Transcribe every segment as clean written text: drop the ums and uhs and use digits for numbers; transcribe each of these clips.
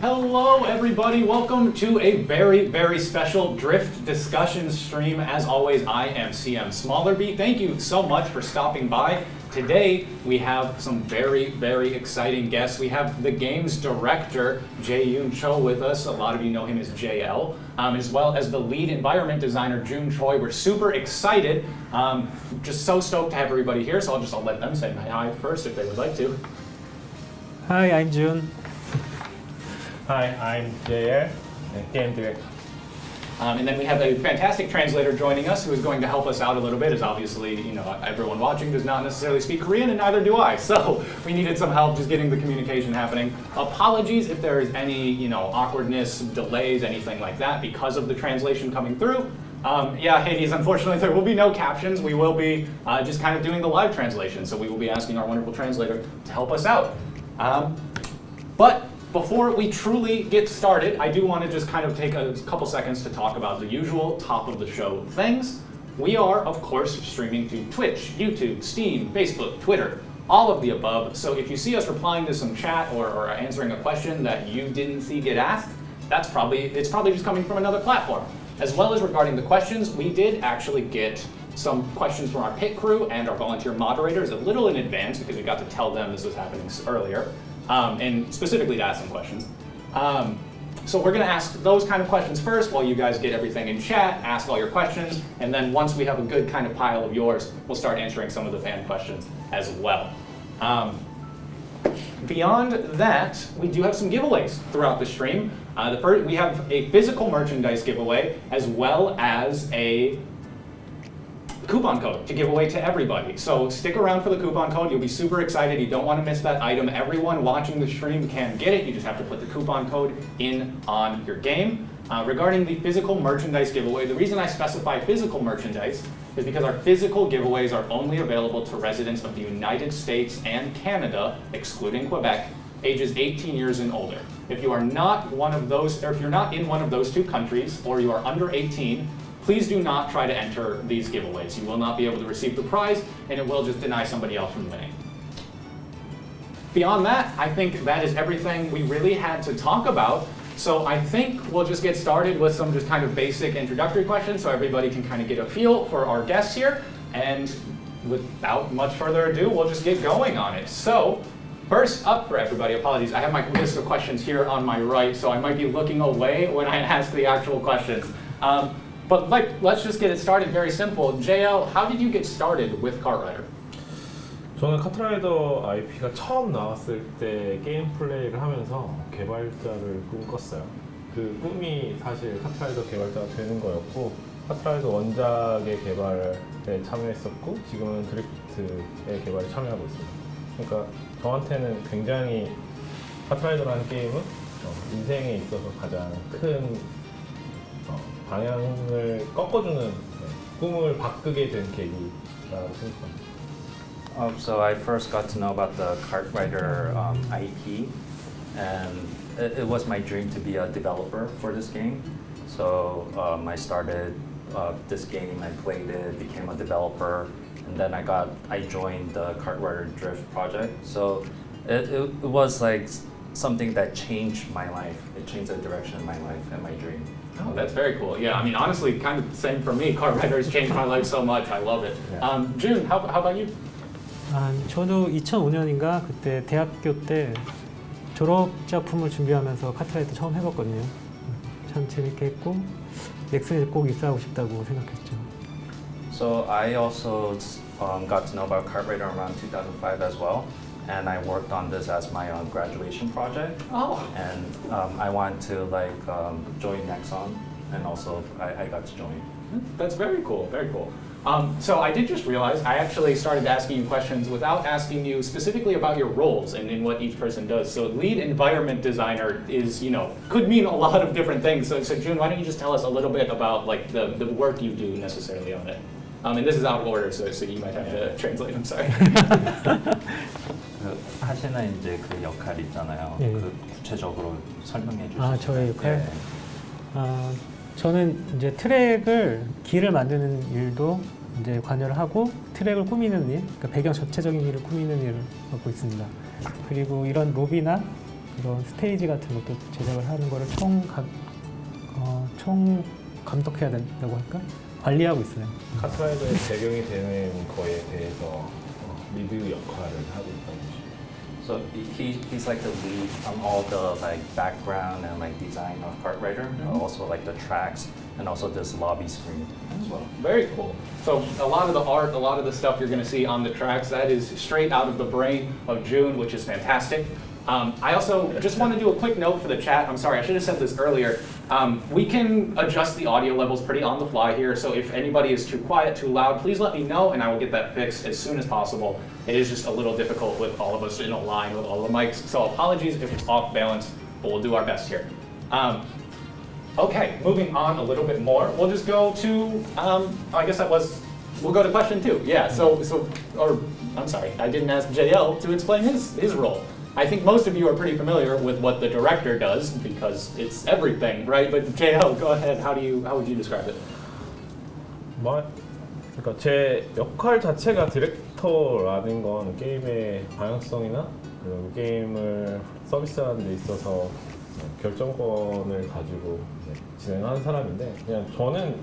Hello everybody, welcome to a very special drift discussion stream. As always, I am CM Smallerbee. Thank you so much for stopping by. Today we have some very exciting guests. We have the game's director, Jaeyun Choi, with us. A lot of you know him as JL, as well as the lead environment designer, Jun Choi. We're super excited. Just so stoked to have everybody here, so I'll let them say hi first if they would like to. Hi, I'm Jun. Hi, I'm JL, game director. And then we have a fantastic translator joining us who is going to help us out a little bit, as obviously, you know, everyone watching does not necessarily speak Korean, and neither do I. So we needed some help just getting the communication happening. Apologies if there is any, you know, awkwardness, delays, anything like that because of the translation coming through. Yeah, Hades, unfortunately there will be no captions. We will be just kind of doing the live translation. So we will be asking our wonderful translator to help us out. But before we truly get started, I do want to just kind of take a couple seconds to talk about the usual top of the show things. We are, of course, streaming to Twitch, YouTube, Steam, Facebook, Twitter, all of the above. So if you see us replying to some chat or answering a question that you didn't see get asked, it's probably just coming from another platform. As well as regarding the questions, we did actually get some questions from our pit crew and our volunteer moderators a little in advance because we got to tell them this was happening earlier. And specifically to ask some questions. So we're going to ask those kind of questions first while you guys get everything in chat, ask all your questions, and then once we have a good kind of pile of yours, we'll start answering some of the fan questions as well. Beyond that, we do have some giveaways throughout the stream. We have a physical merchandise giveaway as well as a coupon code to give away to everybody. So stick around for the coupon code. You'll be super excited. You don't want to miss that item. Everyone watching the stream can get it. You just have to put the coupon code in on your game. Regarding the physical merchandise giveaway, the reason I specify physical merchandise is because our physical giveaways are only available to residents of the United States and Canada, excluding Quebec, ages 18 years and older. If you are not one of those, or if you're not in one of those two countries, or you are under 18, please do not try to enter these giveaways. You will not be able to receive the prize, and it will just deny somebody else from winning. Beyond that, I think that is everything we really had to talk about. So I think we'll just get started with some just kind of basic introductory questions so everybody can kind of get a feel for our guests here. And without much further ado, we'll just get going on it. So first up for everybody, apologies, I have my list of questions here on my right, so I might be looking away when I ask the actual questions. But let's just get it started. Very simple. JL, how did you get started with KartRider? 저는 카트라이더 IP가 처음 나왔을 때 게임 플레이를 하면서 개발자를 꿈꿨어요. 그 꿈이 사실 카트라이더 개발자가 되는 거였고, 카트라이더 원작의 개발에 참여했었고, 지금은 드리프트의 개발에 참여하고 있습니다. 그러니까 저한테는 굉장히 카트라이더라는 게임은 인생에 있어서 가장 큰 방향을 꺾어주는 꿈을 바꾸게 된 계기라고 생각합니다. So I first got to know about the KartRider IP, and it was my dream to be a developer for this game. So I started this game, I played it, became a developer, and then I joined the KartRider Drift project. So it was like something that changed my life. It changed the direction of my life and my dream. Oh, that's very cool. Yeah, I mean, honestly, kind of the same for me. KartRider has changed my life so much. I love it. Yeah. Jun, how about you? 저도 2005년인가 그때 대학교 때 졸업 작품을 준비하면서 카트라이더 처음 해봤거든요. 참 재밌게 했고 넥슨에 꼭 입사하고 싶다고 생각했죠. So I also got to know about KartRider around 2005 as well. And I worked on this as my graduation project. Oh. And I wanted to join Nexon, and also I got to join. That's very cool, very cool. So I did just realize I actually started asking you questions without asking you specifically about your roles and in what each person does. So lead environment designer is, you know, could mean a lot of different things. So Jun, why don't you just tell us a little bit about like the work you do necessarily on it? And this is out of order, so you might have to translate. I'm sorry. 하시는 이제 그 역할 있잖아요. 예. 그 구체적으로 설명해 주시죠. 저의 역할? 네. 저는 이제 트랙을 길을 만드는 일도 이제 관여를 하고 트랙을 꾸미는 일, 그러니까 배경 전체적인 일을 꾸미는 일을 맡고 있습니다. 그리고 이런 로비나 그런 스테이지 같은 것도 제작을 하는 거를 총 감독해야 된다고 할까? 관리하고 있어요. 카트라이더의 배경이 되는 거에 대해서 리드 역할을 하고 있다고 보시면. So he's like the lead on all the like background and like design of KartRider, also like the tracks and also this lobby screen as well. Very cool. So a lot of the art, a lot of the stuff you're going to see on the tracks, that is straight out of the brain of Jun, which is fantastic. I also just want to do a quick note for the chat. I'm sorry, I should have said this earlier. We can adjust the audio levels pretty on the fly here, so if anybody is too quiet, too loud, please let me know and I will get that fixed as soon as possible. It is just a little difficult with all of us in a line with all the mics, so apologies if it's off balance, but we'll do our best here. Okay, moving on a little bit more, we'll just go to, I guess we'll go to question 2. Yeah, I'm sorry, I didn't ask JL to explain his role. I think most of you are pretty familiar with what the director does because it's everything, right? But JL, go ahead. How would you describe it? 그러니까 제 역할 자체가 디렉터라는 건 게임의 방향성이나 그리고 게임을 서비스하는 데 있어서 결정권을 가지고 진행하는 사람인데 그냥 저는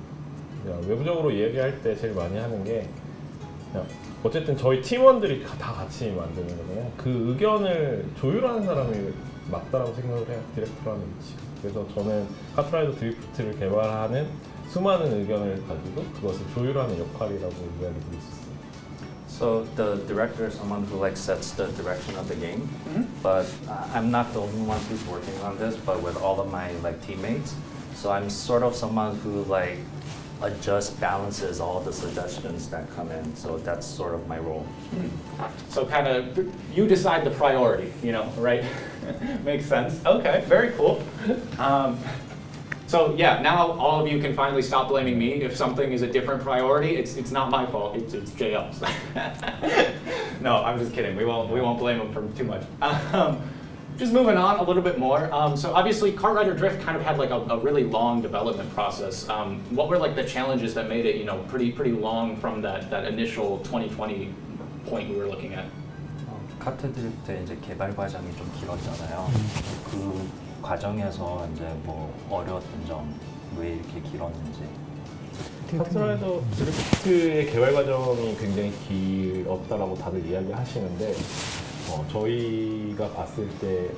그냥 외부적으로 얘기할 때 제일 많이 하는 게 그냥 어쨌든 저희 팀원들이 다 같이 만드는 거잖아요. 그 의견을 조율하는 사람이 맞다라고 생각을 해요. 디렉터라는 위치. 그래서 저는 카트라이더 드리프트를 개발하는 수많은 의견을 가지고 그것을 조율하는 역할이라고 이야기 드릴 수 있어요. So the director is someone who like sets the direction of the game, but I'm not the only one who's working on this, but with all of my like teammates. So I'm sort of someone who like adjusts, balances all the suggestions that come in. So that's sort of my role. So kind of, you decide the priority, right? Makes sense. Okay, very cool. So yeah, now all of you can finally stop blaming me. If something is a different priority, it's not my fault. It's JL's. No, I'm just kidding. We won't blame him for too much. Just moving on a little bit more. So obviously, KartRider Drift kind of had like a really long development process. What were like the challenges that made it, pretty long from that initial 2020 point we were looking at? 카트 드리프트의 이제 개발 과정이 좀 길었잖아요. 그 과정에서 이제 뭐 어려웠던 점, 왜 이렇게 길었는지. 카트라이더 드리프트의 개발 과정이 굉장히 길었다라고 다들 이야기하시는데 저희가 봤을 때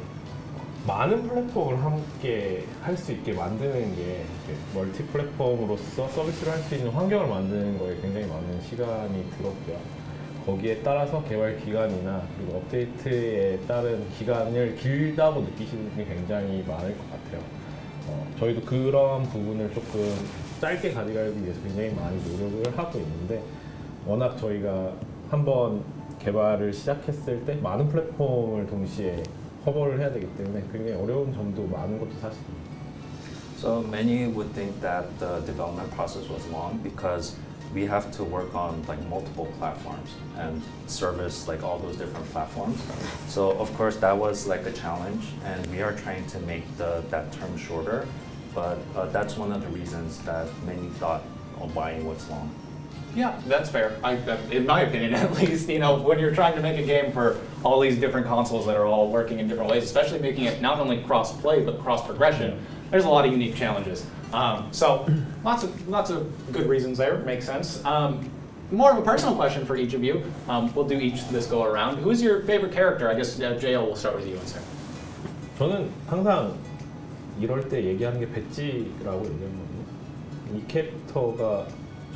많은 플랫폼을 함께 할 수 있게 만드는 게 멀티 플랫폼으로서 서비스를 할 수 있는 환경을 만드는 거에 굉장히 많은 시간이 들었고요. 거기에 따라서 개발 기간이나 그리고 업데이트에 따른 기간을 길다고 느끼시는 분이 굉장히 많을 것 같아요. 저희도 그런 부분을 조금 짧게 가져가기 위해서 굉장히 많이 노력을 하고 있는데 워낙 저희가 한번 개발을 시작했을 때 많은 플랫폼을 동시에 커버를 해야 되기 때문에 굉장히 어려운 점도 많은 것도 사실입니다. So many would think that the development process was long because we have to work on like multiple platforms and service like all those different platforms. So of course that was like a challenge, and we are trying to make that term shorter. But that's one of the reasons that many thought of why it was long. Yeah, that's fair. In my opinion, at least, when you're trying to make a game for all these different consoles that are all working in different ways, especially making it not only cross-play but cross-progression, there's a lot of unique challenges. So lots of good reasons there. Makes sense. More of a personal question for each of you. We'll do each this go around. Who is your favorite character? I guess JL will start with you, sir. 저는 항상 이럴 때 얘기하는 게 배지라고 얘기하거든요. 이 캐릭터가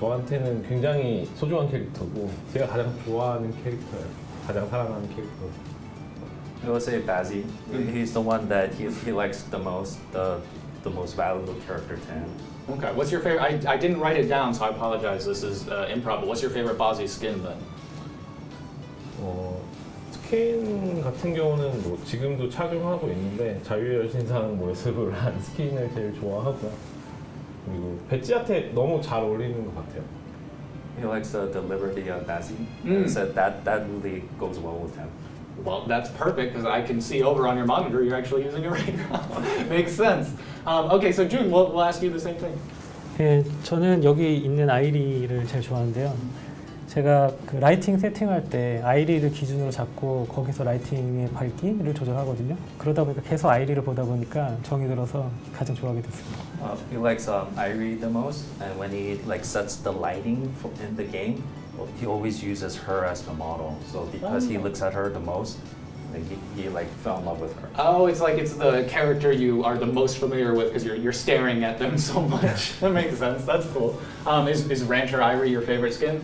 저한테는 굉장히 소중한 캐릭터고 제가 가장 좋아하는 캐릭터예요. 가장 사랑하는 캐릭터. I would say Bazzy. He's the one that he likes the most, the most valuable character to him. Okay, what's your favorite? I didn't write it down, so I apologize. This is improv. But what's your favorite Bazzy skin then? 스킨 같은 경우는 뭐 지금도 착용하고 있는데 자유의 여신상 모습을 한 스킨을 제일 좋아하고요. 그리고 배지한테 너무 잘 어울리는 것 같아요. He likes the Livery Bazzy. So that really goes well with him. Well, that's perfect because I can see over on your monitor you're actually using it right now. Makes sense. Okay, so Jun, we'll ask you the same thing. 예, 저는 여기 있는 아이리를 제일 좋아하는데요. 제가 그 라이팅 세팅할 때 아이리를 기준으로 잡고 거기서 라이팅의 밝기를 조절하거든요. 그러다 보니까 계속 아이리를 보다 보니까 정이 들어서 가장 좋아하게 됐습니다. He likes Irie the most, and when he like sets the lighting in the game, he always uses her as the model. So because he looks at her the most, like he like fell in love with her. Oh, it's like it's the character you are the most familiar with because you're staring at them so much. That makes sense. That's cool. Is Rancher Irie your favorite skin?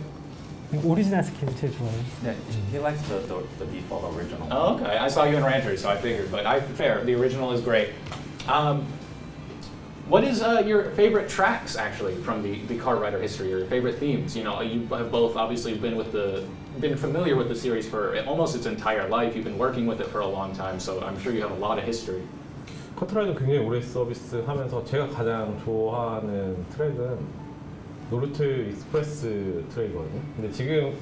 오리지널 스킨이 제일 좋아요. Yeah, he likes the default original. Oh, okay. I saw you in Rancher, so I figured. But fair. The original is great. What is your favorite tracks actually from the KartRider history, or your favorite themes? You know, you have both obviously been familiar with the series for almost its entire life. You've been working with it for a long time, so I'm sure you have a lot of history. 카트라이더 굉장히 오래 서비스 하면서 제가 가장 좋아하는 트랙은 노르트 익스프레스 트랙이거든요. 근데 지금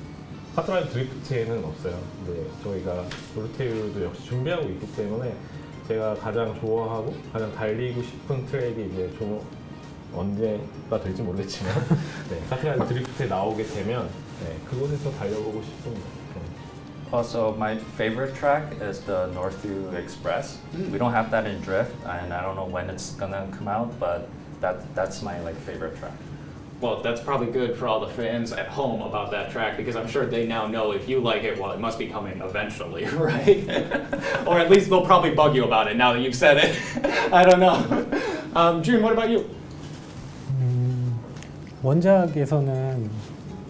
카트라이더 드리프트에는 없어요. 근데 저희가 노르테유도 역시 준비하고 있기 때문에 제가 가장 좋아하고 가장 달리고 싶은 트랙이 이제 좀 언제가 될지 모르겠지만 네, 카트라이더 드리프트에 나오게 되면 네, 그곳에서 달려보고 싶습니다. Also, my favorite track is the Northview Express. We don't have that in Drift, and I don't know when it's gonna come out, but that's my like favorite track. Well, that's probably good for all the fans at home about that track because I'm sure they now know if you like it, well, it must be coming eventually, right? Or at least they'll probably bug you about it now that you've said it. I don't know. Jun, what about you? 원작에서는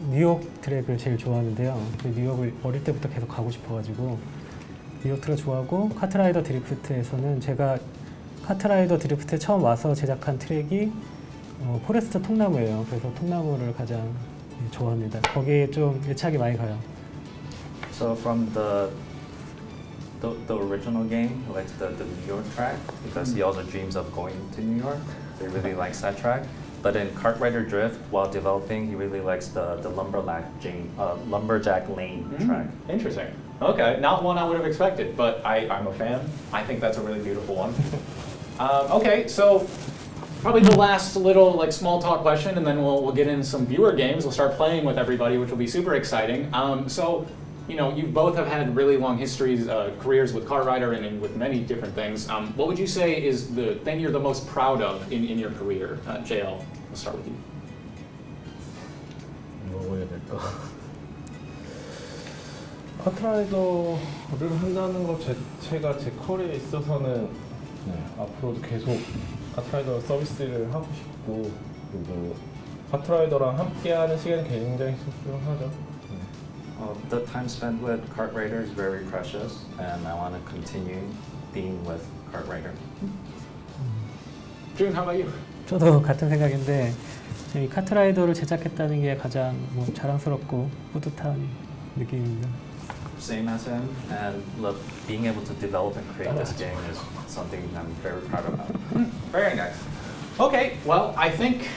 뉴욕 트랙을 제일 좋아하는데요. 뉴욕을 어릴 때부터 계속 가고 싶어가지고 뉴욕 트랙 좋아하고 카트라이더 드리프트에서는 제가 카트라이더 드리프트에 처음 와서 제작한 트랙이 포레스트 통나무예요. 그래서 통나무를 가장 좋아합니다. 거기에 좀 애착이 많이 가요. So from the original game, he likes the New York track because he also dreams of going to New York. So he really likes that track. But in KartRider Drift, while developing, he really likes the Lumberjack Lane track. Interesting. Okay, not one I would have expected, but I'm a fan. I think that's a really beautiful one. Okay, so probably the last little like small talk question, and then we'll get into some viewer games. We'll start playing with everybody, which will be super exciting. So, you know, you both have had really long histories, careers with KartRider and with many different things. What would you say is the thing you're the most proud of in your career? JL, we'll start with you. 뭐 해야 될까? 카트라이더를 한다는 것 자체가 제 커리어에 있어서는 네, 앞으로도 계속 카트라이더 서비스를 하고 싶고 그리고 카트라이더랑 함께하는 시간이 굉장히 소중하죠. The time spent with KartRider is very precious, and I want to continue being with KartRider. Jun, how about you? 저도 같은 생각인데 이 카트라이더를 제작했다는 게 가장 자랑스럽고 뿌듯한 느낌입니다. Same as him, and look, being able to develop and create this game is something I'm very proud about. Very nice. Okay, well, I think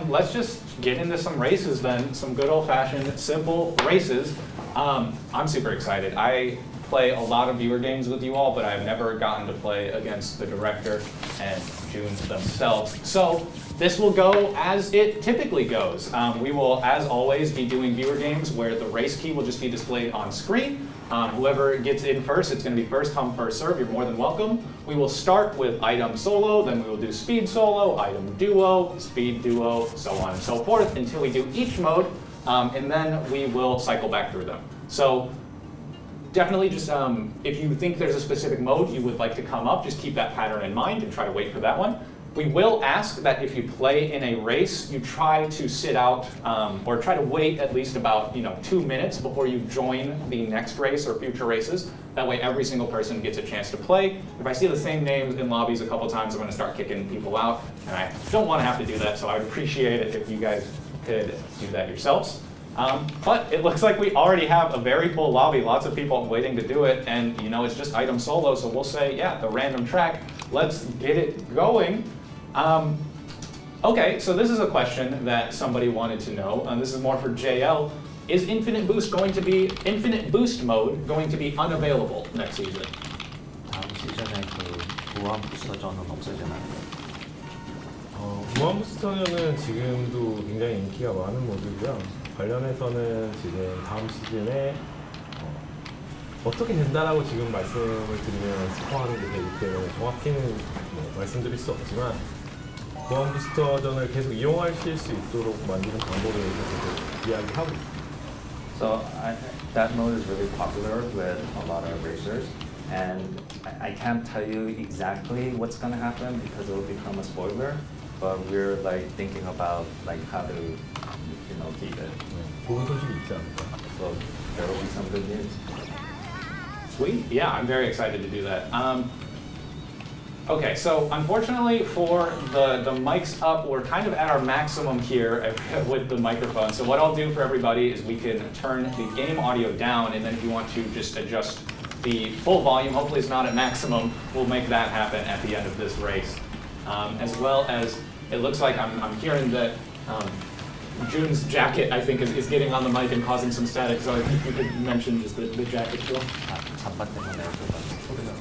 let's just get into some races then, some good old-fashioned, simple races. I'm super excited. I play a lot of viewer games with you all, but I've never gotten to play against the director and Jun themselves. So this will go as it typically goes. We will, as always, be doing viewer games where the race key will just be displayed on screen. Whoever gets in first, it's going to be first come, first serve. You're more than welcome. We will start with item solo, then we will do speed solo, item duo, speed duo, so on and so forth until we do each mode, and then we will cycle back through them. So definitely just, if you think there's a specific mode you would like to come up, just keep that pattern in mind and try to wait for that one. We will ask that if you play in a race, you try to sit out or try to wait at least about 2 minutes before you join the next race or future races. That way every single person gets a chance to play. If I see the same names in lobbies a couple times, I'm going to start kicking people out. And I don't want to have to do that, so I would appreciate it if you guys could do that yourselves. But it looks like we already have a very full lobby, lots of people waiting to do it, and it's just item solo, so we'll say, yeah, the random track, let's get it going. Okay, so this is a question that somebody wanted to know, and this is more for JL. Is Infinite Boost mode going to be unavailable next season? 다음 시즌에 그 무한 부스터전은 없어지나요? 무한 부스터는 지금도 굉장히 인기가 많은 모드고요. 관련해서는 지금 다음 시즌에 어떻게 된다라고 지금 말씀을 드리면 스포하는 게 되기 때문에 정확히는 말씀드릴 수 없지만 보안 부스터전을 계속 이용하실 수 있도록 만드는 방법에 대해서 이야기하고 있습니다. So that mode is really popular with a lot of racers, and I can't tell you exactly what's going to happen because it will become a spoiler. But we're like thinking about like how to, keep it. 좋은 소식이 있지 않을까. So there will be some good news. Sweet. Yeah, I'm very excited to do that. Okay, so unfortunately for the mics up, we're kind of at our maximum here with the microphone. So what I'll do for everybody is we can turn the game audio down, and then if you want to just adjust the full volume, hopefully it's not at maximum, we'll make that happen at the end of this race. As well as, it looks like I'm hearing that Jun's jacket, I think, is getting on the mic and causing some static, so if you could mention just the jacket to him. 잠바 때문에 소리가.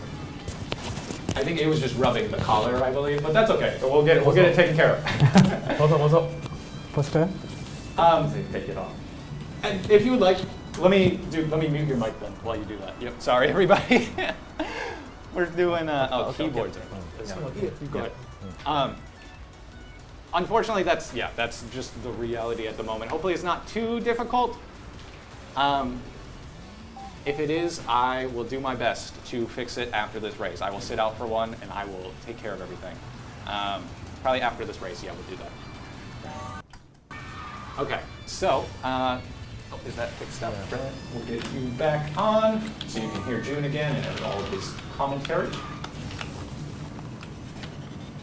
I think it was just rubbing the collar, I believe, but that's okay. So we'll get it taken care of. 벗어. 벗을까요? Take it off. And if you would like, let me mute your mic then while you do that. Yep. Sorry, everybody. We're doing keyboards. Go ahead. Unfortunately, that's just the reality at the moment. Hopefully, it's not too difficult. If it is, I will do my best to fix it after this race. I will sit out for one, and I will take care of everything. Probably after this race, yeah, we'll do that. Okay, so is that fixed up? Yeah. We'll get you back on so you can hear Jun again and all of his commentary.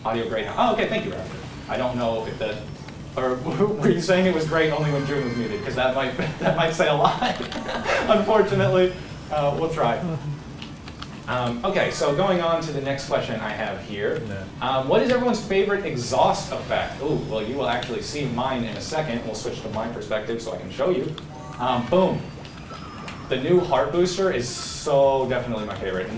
Audio great now. Oh, okay, thank you, Raptor. I don't know if that, or were you saying it was great only when Jun was muted? Because that might say a lot. Unfortunately, we'll try. Okay, so going on to the next question I have here. What is everyone's favorite exhaust effect? Oh, well, you will actually see mine in a second. We'll switch to my perspective so I can show you. Boom. The new heart booster is so definitely my favorite.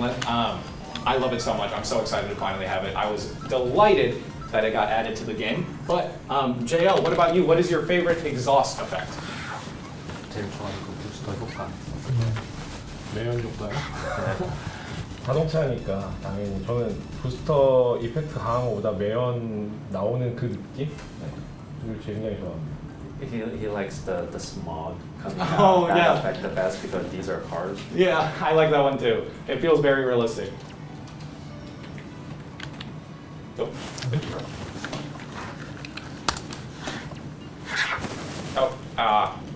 I love it so much. I'm so excited to finally have it. I was delighted that it got added to the game. But JL, what about you? What is your favorite exhaust effect? 제일 좋아하는 그 부스터 효과. 매연 효과요? 자동차니까 당연히 저는 부스터 이펙트 강한 것보다 매연 나오는 그 느낌? 이걸 굉장히 좋아합니다. He likes the smog coming out. Oh, that yeah. effect the best because these are cars. Yeah, I like that one too. It feels very realistic.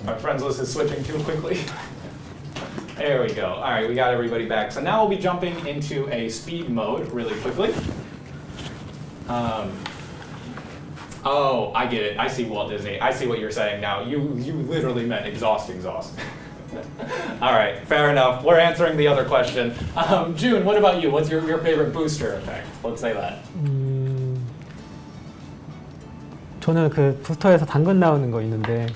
My friends list is switching too quickly. There we go. All right, we got everybody back. So now we'll be jumping into a speed mode really quickly. Oh, I get it. I see Walt Disney. I see what you're saying now. You literally meant exhaust. All right, fair enough. We're answering the other question. Jun, what about you? What's your favorite booster effect? Let's say that. 저는 그 부스터에서 당근 나오는 거 있는데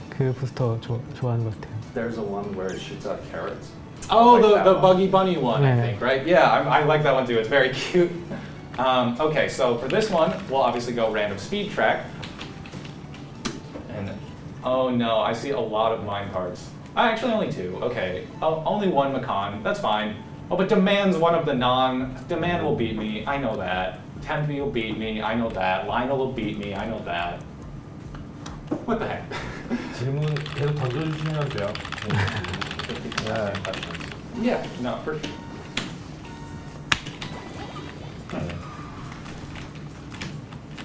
그 부스터 좋아하는 것 같아요. There's a one where it shoots out carrots. Oh, Like the that one. Buggy Bunny one, I Yeah. think, right? Yeah, I like that one too. It's very cute. Okay, so for this one, we'll obviously go random speed track. And oh no, I see a lot of mine cards. Actually, only two. Okay, only one Macan. That's fine. Oh, but Demand's one of the Demand will beat me. I know that. Tempe will beat me. I know that. Lionel will beat me. I know that. What the heck? 질문 계속 던져주시면 돼요. Yeah. Yeah, no, for sure.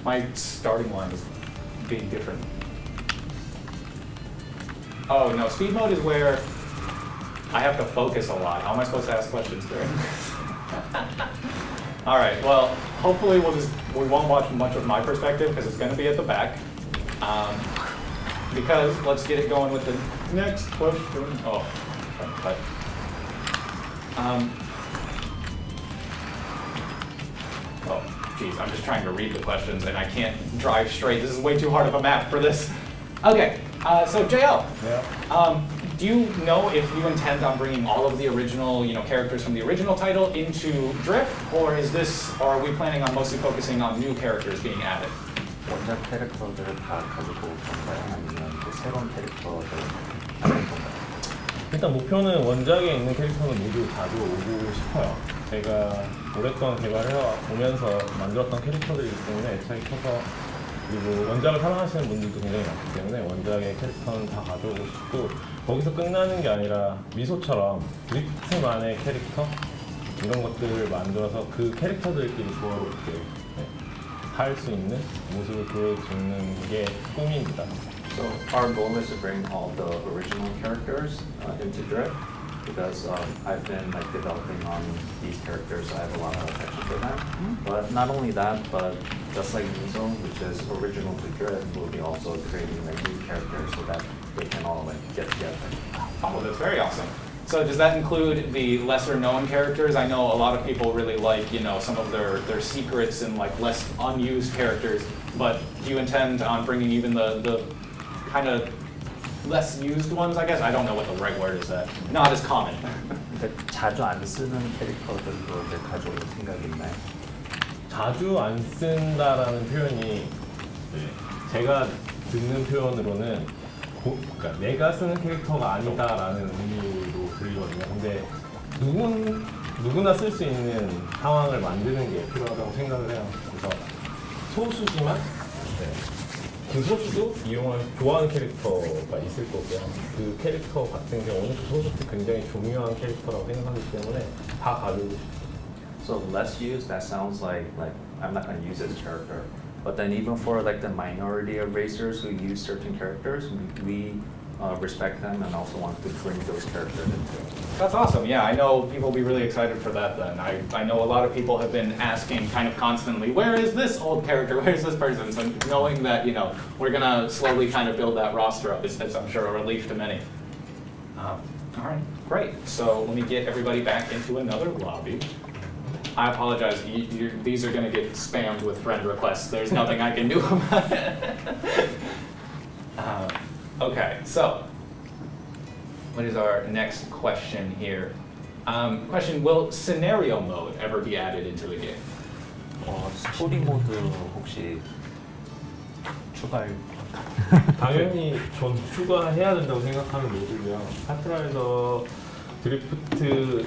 My starting line is being different. Oh no, speed mode is where I have to focus a lot. How am I supposed to ask questions during this? All right, well, hopefully we won't watch much of my perspective because it's going to be at the back. Because let's get it going with the next question. Oh, cut. Oh, geez, I'm just trying to read the questions and I can't drive straight. This is way too hard of a map for this. Okay, so JL, Yeah. do you know if you intend on bringing all of the original, characters from the original title into Drift, or are we planning on mostly focusing on new characters being added? 원작 캐릭터들을 다 가지고 온 건가요? 아니면 그 새로운 캐릭터들을 만든 건가요? 일단 목표는 원작에 있는 캐릭터는 모두 가져오고 싶어요. 제가 오랫동안 개발해 오면서 만들었던 캐릭터들이기 때문에 애착이 커서, 그리고 원작을 사랑하시는 분들도 굉장히 많기 때문에 원작의 캐릭터는 다 가져오고 싶고, 거기서 끝나는 게 아니라 미소처럼 드리프트만의 캐릭터 이런 것들을 만들어서 그 캐릭터들끼리 조화롭게 할 수 있는 모습을 보여주는 게 꿈입니다. So our goal is to bring all the original characters into Drift because I've been like developing on these characters, so I have a lot of affection for them. But not only that, but just like Miso, which is original to Drift, we'll be also creating like new characters so that they can all like get together. Oh, that's very awesome. So does that include the lesser known characters? I know a lot of people really like, you know, some of their secrets and like less unused characters, but do you intend on bringing even the kind of less used ones, I guess? I don't know what the right word is that. Not as common. 그러니까 자주 안 쓰는 캐릭터들도 이제 가져올 생각이 있나요? 자주 안 쓴다라는 표현이 제가 듣는 표현으로는 그러니까 내가 쓰는 캐릭터가 아니다라는 의미로 들리거든요. 근데 누구나 쓸 수 있는 상황을 만드는 게 필요하다고 생각을 해요. 그래서 소수지만 그 소수도 좋아하는 캐릭터가 있을 거고요. 그 캐릭터 같은 경우는 그 소수도 굉장히 중요한 캐릭터라고 생각하기 때문에 다 가지고 싶어요. So less used, that sounds like I'm not going to use this character. But then even for like the minority of racers who use certain characters, we respect them and also want to bring those characters into it. That's awesome. Yeah, I know people will be really excited for that then. I know a lot of people have been asking kind of constantly, where is this old character? Where's this person? So knowing that, you know, we're going to slowly kind of build that roster up is I'm sure a relief to many. All right, great. So let me get everybody back into another lobby. I apologize, these are going to get spammed with friend requests. There's nothing I can do about it. Okay, so what is our next question here? Question, will scenario mode ever be added into the game? 스토리 모드 혹시 추가할? 당연히 전 추가해야 된다고 생각하는 모드고요. 카트라이더 드리프트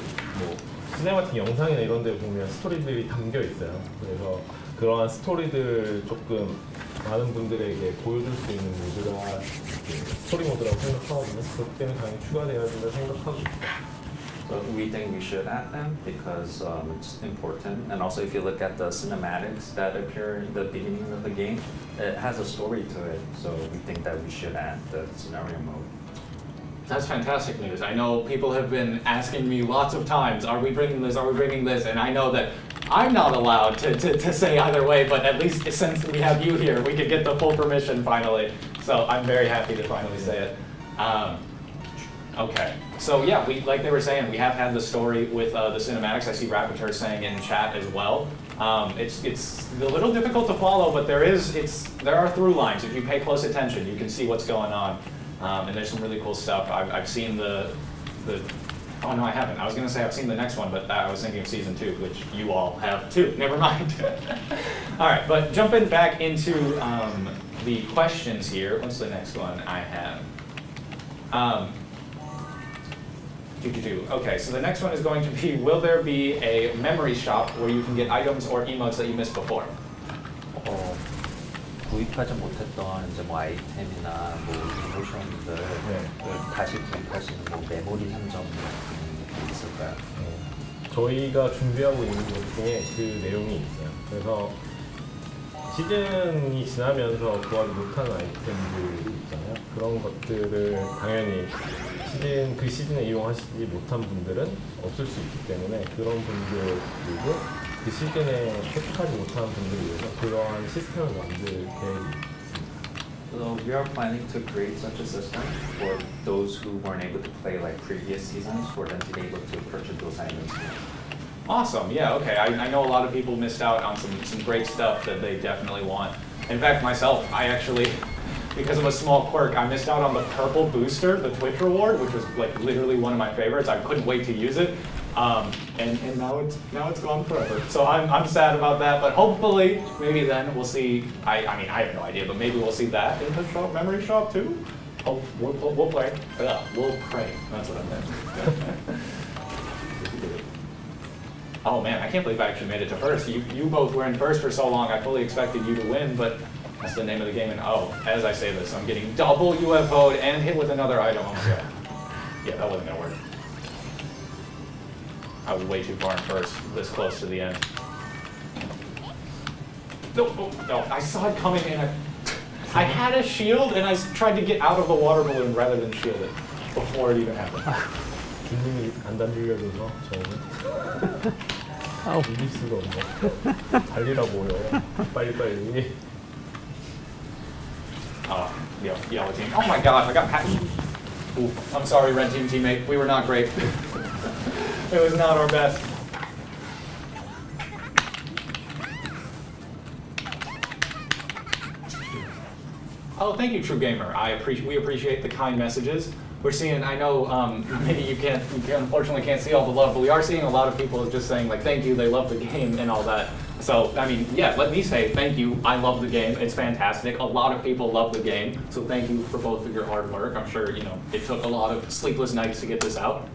시네마틱 영상이나 이런 데 보면 스토리들이 담겨 있어요. 그래서 그러한 스토리들 조금 많은 분들에게 보여줄 수 있는 모드가 스토리 모드라고 생각하거든요. 그렇기 때문에 당연히 추가되어야 된다고 생각하고 있어요. So we think we should add them because it's important. And also if you look at the cinematics that appear in the beginning of the game, it has a story to it. So we think that we should add the scenario mode. That's fantastic news. I know people have been asking me lots of times, are we bringing this, are we bringing this? And I know that I'm not allowed to say either way, but at least since we have you here, we could get the full permission finally. So I'm very happy to finally say it. Okay, so yeah, like they were saying, we have had the story with the cinematics. I see Rapporteur saying in chat as well. It's a little difficult to follow, but there are through lines. If you pay close attention, you can see what's going on. And there's some really cool stuff. I've seen the oh no, I haven't. I was going to say I've seen the next one, but I was thinking of season 2, which you all have too. Never mind. All right, but jumping back into the questions here. What's the next one I have? Okay, so the next one is going to be, will there be a memory shop where you can get items or emotes that you missed before? 구입하지 못했던 이제 뭐 아이템이나 뭐 이모션들을 다시 구입할 수 있는 뭐 메모리 상점 같은 게 있을까요? 저희가 준비하고 있는 것 중에 그 내용이 있어요. 그래서 시즌이 지나면서 구하지 못하는 아이템들 있잖아요. 그런 것들을 당연히 그 시즌에 이용하시지 못한 분들은 없을 수 있기 때문에 그런 분들 그리고 그 시즌에 획득하지 못한 분들을 위해서 그러한 시스템을 만들 계획이 있습니다. So we are planning to create such a system for those who weren't able to play like previous seasons for them to be able to purchase those items. Awesome, yeah, okay. I know a lot of people missed out on some great stuff that they definitely want. In fact, myself, I actually, because of a small quirk, I missed out on the purple booster, the Twitch reward, which was like literally one of my favorites. I couldn't wait to use it. And now it's gone forever. So I'm sad about that, but hopefully maybe then we'll see. I mean I have no idea, but maybe we'll see that in the memory shop too. Oh, we'll play. We'll pray. That's what I meant. Oh man, I can't believe I actually made it to first. You both were in first for so long. I fully expected you to win, but that's the name of the game. And oh, as I say this, I'm getting double UFO'd and hit with another item. Oh my god. Yeah, that wasn't gonna work. I was way too far in first, this close to the end. No, I saw it coming and I had a shield and I tried to get out of the water balloon rather than shield it before it even happened. 주님이 안 던지려줘서 저는 이길 수가 없네. 달리라고요. 빨리빨리. Yellow team. Oh my gosh, I got patched. Ooh, I'm sorry, red team teammate. We were not great. It was not our best. Oh, thank you, True Gamer. We appreciate the kind messages. We're seeing, I know maybe you unfortunately can't see all the love, but we are seeing a lot of people just saying like, thank you, they love the game and all that. So, I mean, yeah, let me say thank you. I love the game. It's fantastic. A lot of people love the game. So thank you for both of your hard work. I'm sure, it took a lot of sleepless nights to get this out.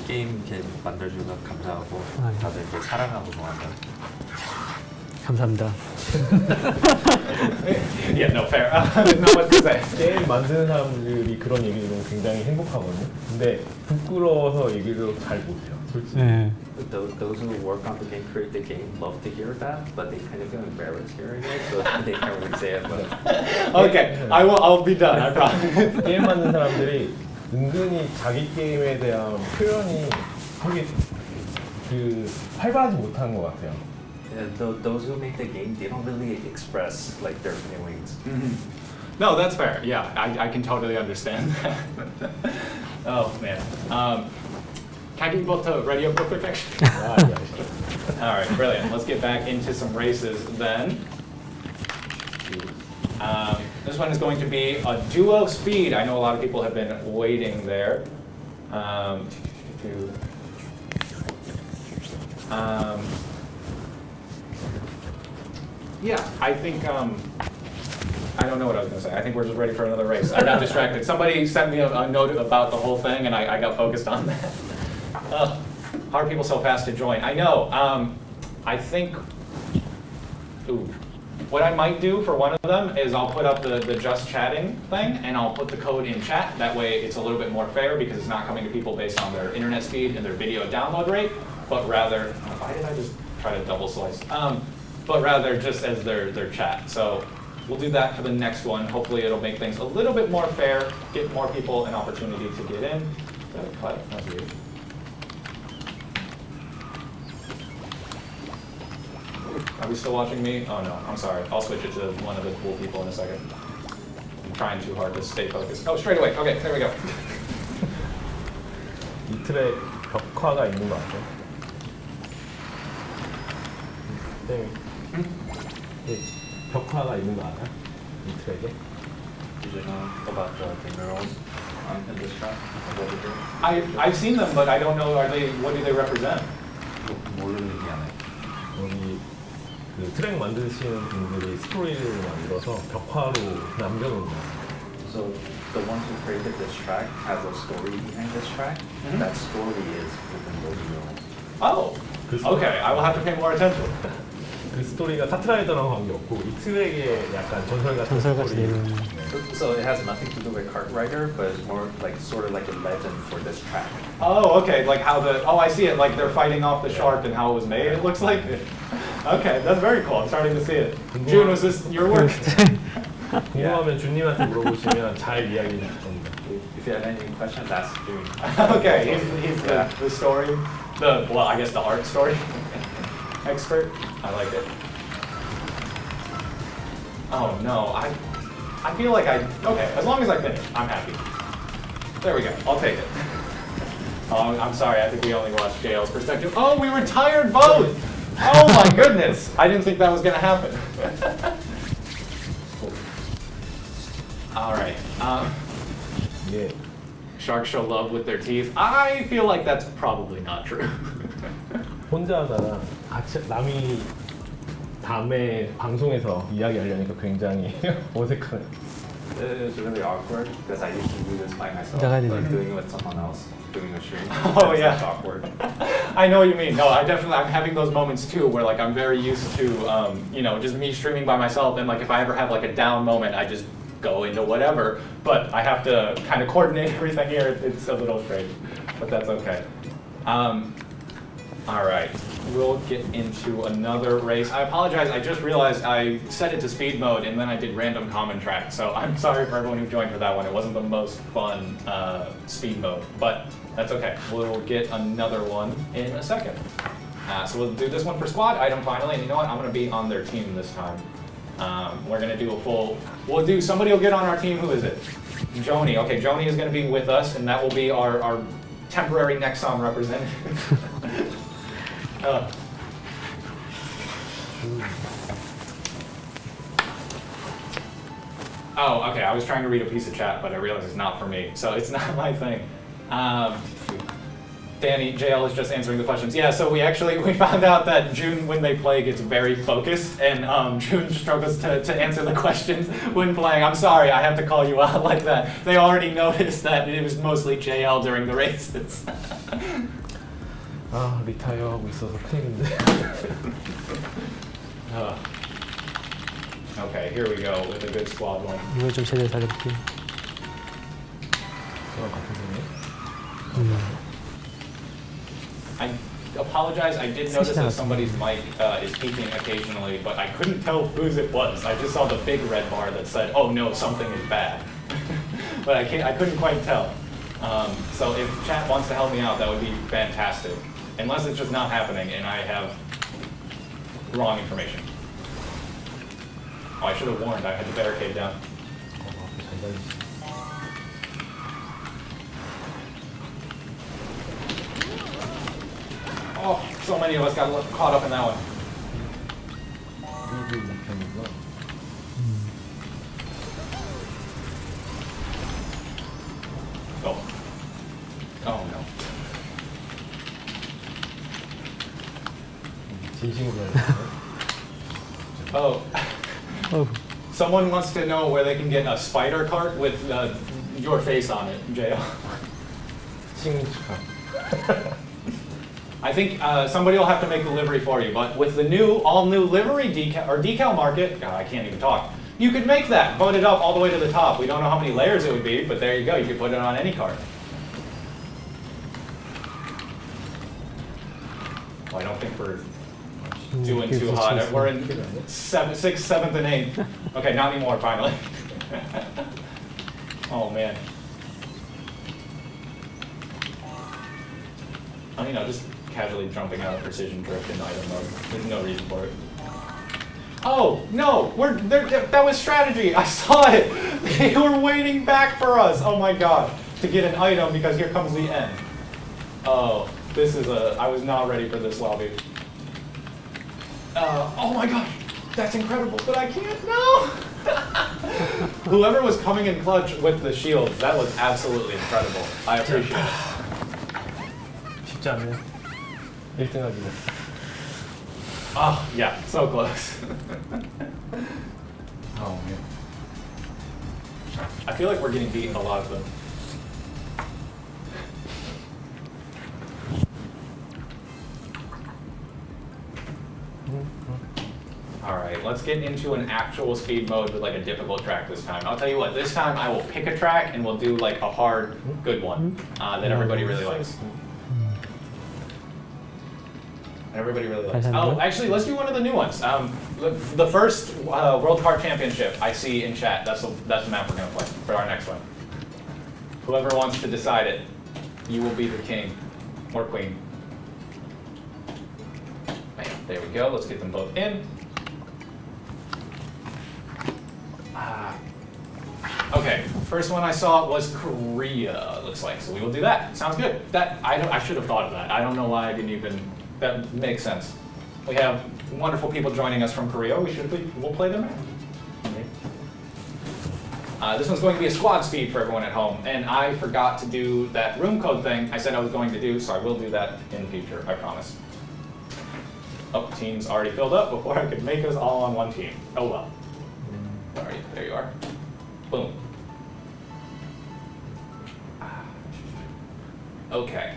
게임 이렇게 만들어주셔서 감사하고 다들 이제 사랑하고 좋아한다. 감사합니다. Yeah, no, fair. Not much to say. 게임 만드는 사람들이 그런 얘기 들으면 굉장히 행복하거든요. 근데 부끄러워서 얘기를 잘 못해요, 솔직히. 네. Those who work on the game, create the game, love to hear that, but they kind of feel embarrassed hearing it, so they can't really say it. But Okay, I'll be done, I promise. 게임 만드는 사람들이 은근히 자기 게임에 대한 표현이 되게 활발하지 못하는 것 같아요. those who make the game, they don't really express like their feelings. No, that's fair. Yeah, I can totally understand that. Oh man. Can I get you both to ready up real quick, actually? All right, brilliant. Let's get back into some races then. This one is going to be a duo speed. I know a lot of people have been waiting there. Yeah, I think, I don't know what I was going to say. I think we're just ready for another race. I got distracted. Somebody sent me a note about the whole thing, and I got focused on that. How are people so fast to join? I know. I think, what I might do for one of them is I'll put up the just chatting thing, and I'll put the code in chat. That way it's a little bit more fair because it's not coming to people based on their internet speed and their video download rate, but rather, why did I just try to double slice? But rather just as their chat. So we'll do that for the next one. Hopefully it'll make things a little bit more fair, get more people an opportunity to get in. Is that a cut? That's weird. Are we still watching me? Oh no, I'm sorry. I'll switch it to one of the cool people in a second. I'm trying too hard to stay focused. Oh, straight away. Okay, there we go. 이 틀에 벽화가 있는 거 아세요? 네. 벽화가 있는 거 알아요? 이 트랙에? Did you know about the murals in this track? I've seen them, but I don't know. What do they represent? 모르는 미안해. 여기 그 트랙 만드시는 분들이 스토리를 만들어서 벽화로 남겨놓은 거예요. So the ones who created this track has a story behind this track. That story is within those murals. Oh, okay. I will have to pay more attention. 그 스토리가 카트라이더랑 관계없고 이 트랙의 약간 전설 같은 전설같이 스토리. 내는. So it has nothing to do with KartRider, but it's more like sort of like a legend for this track. Oh, okay. Like how I see it. Like they're fighting off the shark and how it was made. It looks like. Okay, that's very cool. I'm starting to see it. June, was this your work? 궁금하면 준님한테 물어보시면 잘 이야기 해줄 겁니다. If you have any questions, ask Jun. Okay, he's the story, I guess the art story expert. I like it. Oh no, I feel like okay, as long as I finish, I'm happy. There we go, I'll take it. Oh, I'm sorry, I think we only watched JL's perspective. Oh, we retired both! Oh my goodness, I didn't think that was gonna happen. All right. 이게 Sharks show love with their teeth. I feel like that's probably not true. 혼자 하다가 같이 남이 다음에 방송에서 이야기하려니까 굉장히 어색하네. It's really awkward because I used to do this by myself, 나가야 but 되지. doing it with someone else, doing a stream. Oh, it's yeah. less awkward. I know what you mean. No, I'm having those moments too where like I'm very used to, you know, just me streaming by myself, and like if I ever have like a down moment, I just go into whatever. But I have to kind of coordinate everything here. It's a little strange, but that's okay. All right, we'll get into another race. I apologize, I just realized I set it to speed mode and then I did random common track. So I'm sorry for everyone who joined for that one. It wasn't the most fun speed mode, but that's okay. We'll get another one in a second. So we'll do this one for squad item finally, and you know what? I'm gonna be on their team this time. We're gonna do a full, somebody will get on our team. Who is it? Joni. Okay, Joni is gonna be with us, and that will be our temporary Nexon representative. Oh, okay. I was trying to read a piece of chat, but I realized it's not for me, so it's not my thing. Danny, JL is just answering the questions. Yeah, so we found out that Jun, when they play, gets very focused, and Jun struggles to answer the questions when playing. I'm sorry, I have to call you out like that. They already noticed that it was mostly JL during the races. 아 리타이어 하고 있어서 큰일인데. Okay, here we go with a good squad one. 이걸 좀 제대로 잘해볼게. 저랑 같은 팀이에요? I apologize, I did notice that somebody's mic is peaking occasionally, but I couldn't tell whose it was. I just saw the big red bar that said, oh no, something is bad. But I couldn't quite tell. So if chat wants to help me out, that would be fantastic. Unless it's just not happening and I have wrong information. Oh, I should have warned, I had the barricade down. 잘 달리지. Oh, so many of us got caught up in that one. 리드 목표이구나. Oh. Oh no. 진심으로 해야 돼. Oh. 어휴, Someone wants to know where they can get a spider cart with your face on it, JL. 생일 축하. I think somebody will have to make the livery for you, but with the all new livery decal market, God, I can't even talk. You could make that, put it up all the way to the top. We don't know how many layers it would be, but there you go. You could put it on any cart. Well, I don't think we're doing too hot. We're in 6th, 7th, and 8th. Okay, not anymore, finally. Oh, man. I mean, just casually jumping out of precision drift in item mode. There's no reason for it. Oh, no! That was strategy! I saw it! They were waiting back for us! Oh my god. To get an item because here comes the end. Oh, I was not ready for this lobby. Oh my gosh! That's incredible, but I can't, no! Whoever was coming in clutch with the shields, that was absolutely incredible. I appreciate it. 쉽지 않네. 1등 하기 위해. Oh, yeah, so close. Oh, man. I feel like we're getting beaten a lot of them. All right, let's get into an actual speed mode with like a difficult track this time. I'll tell you what, this time I will pick a track and we'll do like a hard, good one that everybody really likes. Everybody really likes. Oh, actually, let's do one of the new ones. The first World Kart Championship I see in chat. That's the map we're gonna play for our next one. Whoever wants to decide it, you will be the king or queen. Bam, there we go. Let's get them both in. Okay, first one I saw was Korea. Looks like, so we will do that. Sounds good. I should have thought of that. I don't know why I didn't even. That makes sense. We have wonderful people joining us from Korea. We'll play them. This one's going to be a squad speed for everyone at home, and I forgot to do that room code thing I said I was going to do, so I will do that in the future, I promise. Oh, team's already filled up before I could make us all on one team. Oh well. Where are you? There you are. Boom. Okay.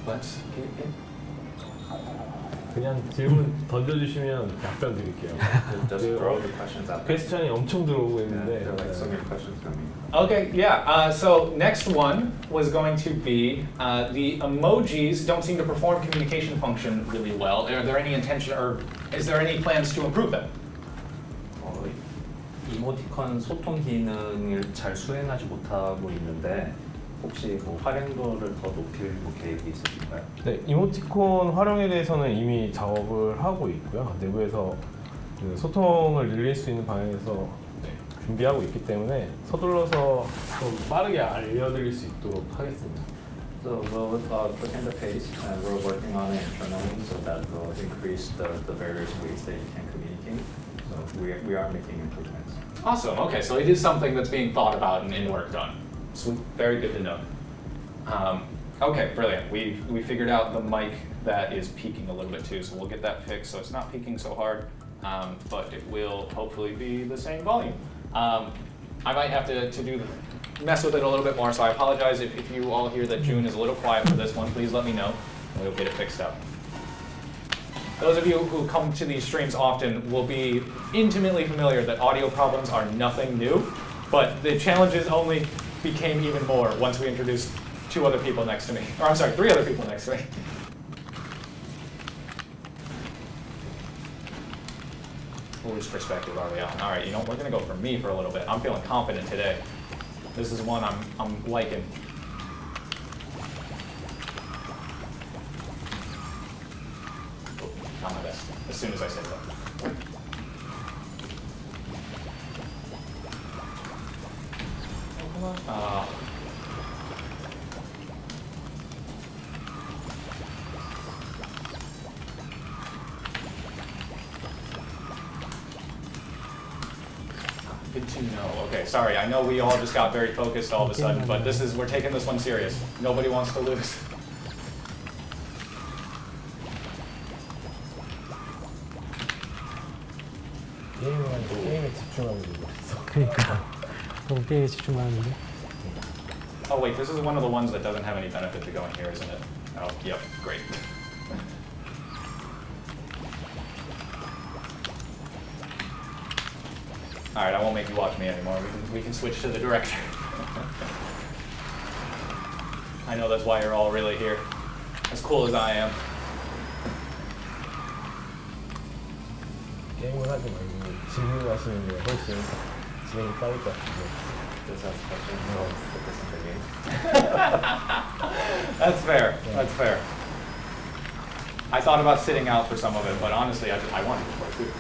Let's get in. 그냥 질문 던져주시면 답변 드릴게요. Just throw the questions out there. 퀘스천이 엄청 들어오고 Yeah, 있는데 there are like so many questions coming. Okay, yeah. So next one was going to be the emojis don't seem to perform communication function really well. Are there any intention, or is there any plans to improve them? 이모티콘 소통 기능을 잘 수행하지 못하고 있는데 혹시 뭐 활용도를 더 높일 뭐 계획이 있으신가요? 네, 이모티콘 활용에 대해서는 이미 작업을 하고 있고요. 내부에서 그 소통을 늘릴 수 있는 방향에서 준비하고 있기 때문에 서둘러서 좀 빠르게 알려드릴 수 있도록 하겠습니다. So we'll put in the pace and we're working on it internally so that we'll increase the various ways that you can communicate. So we are making improvements. Awesome. Okay, so it is something that's being thought about and worked on. Sweet. Very good to know. Okay, brilliant. We figured out the mic that is peaking a little bit too, so we'll get that fixed so it's not peaking so hard, but it will hopefully be the same volume. I might have to mess with it a little bit more, so I apologize if you all hear that June is a little quiet for this one. Please let me know, and we'll get it fixed up. Those of you who come to these streams often will be intimately familiar that audio problems are nothing new, but the challenges only became even more once we introduced three other people next to me. Whose perspective are we on? All right, you know, we're gonna go for me for a little bit. I'm feeling confident today. This is one I'm liking. Not my best. As soon as I say that. Good to know. Okay, sorry. I know we all just got very focused all of a sudden, but we're taking this one serious. Nobody wants to lose. 게임에 집중하는 거 있어. 그러니까 너무 게임에 집중하는데. Oh wait, this is one of the ones that doesn't have any benefit to going here, isn't it? Oh, yep, great. All right, I won't make you watch me anymore. We can switch to the director. I know that's why you're all really here, as cool as I am. 게임을 하지 말고 질문하시는 게 훨씬 진행이 빠를 것 같은데. Does that question focus on the game? That's fair. That's fair. I thought about sitting out for some of it, but honestly, I wanted to play too.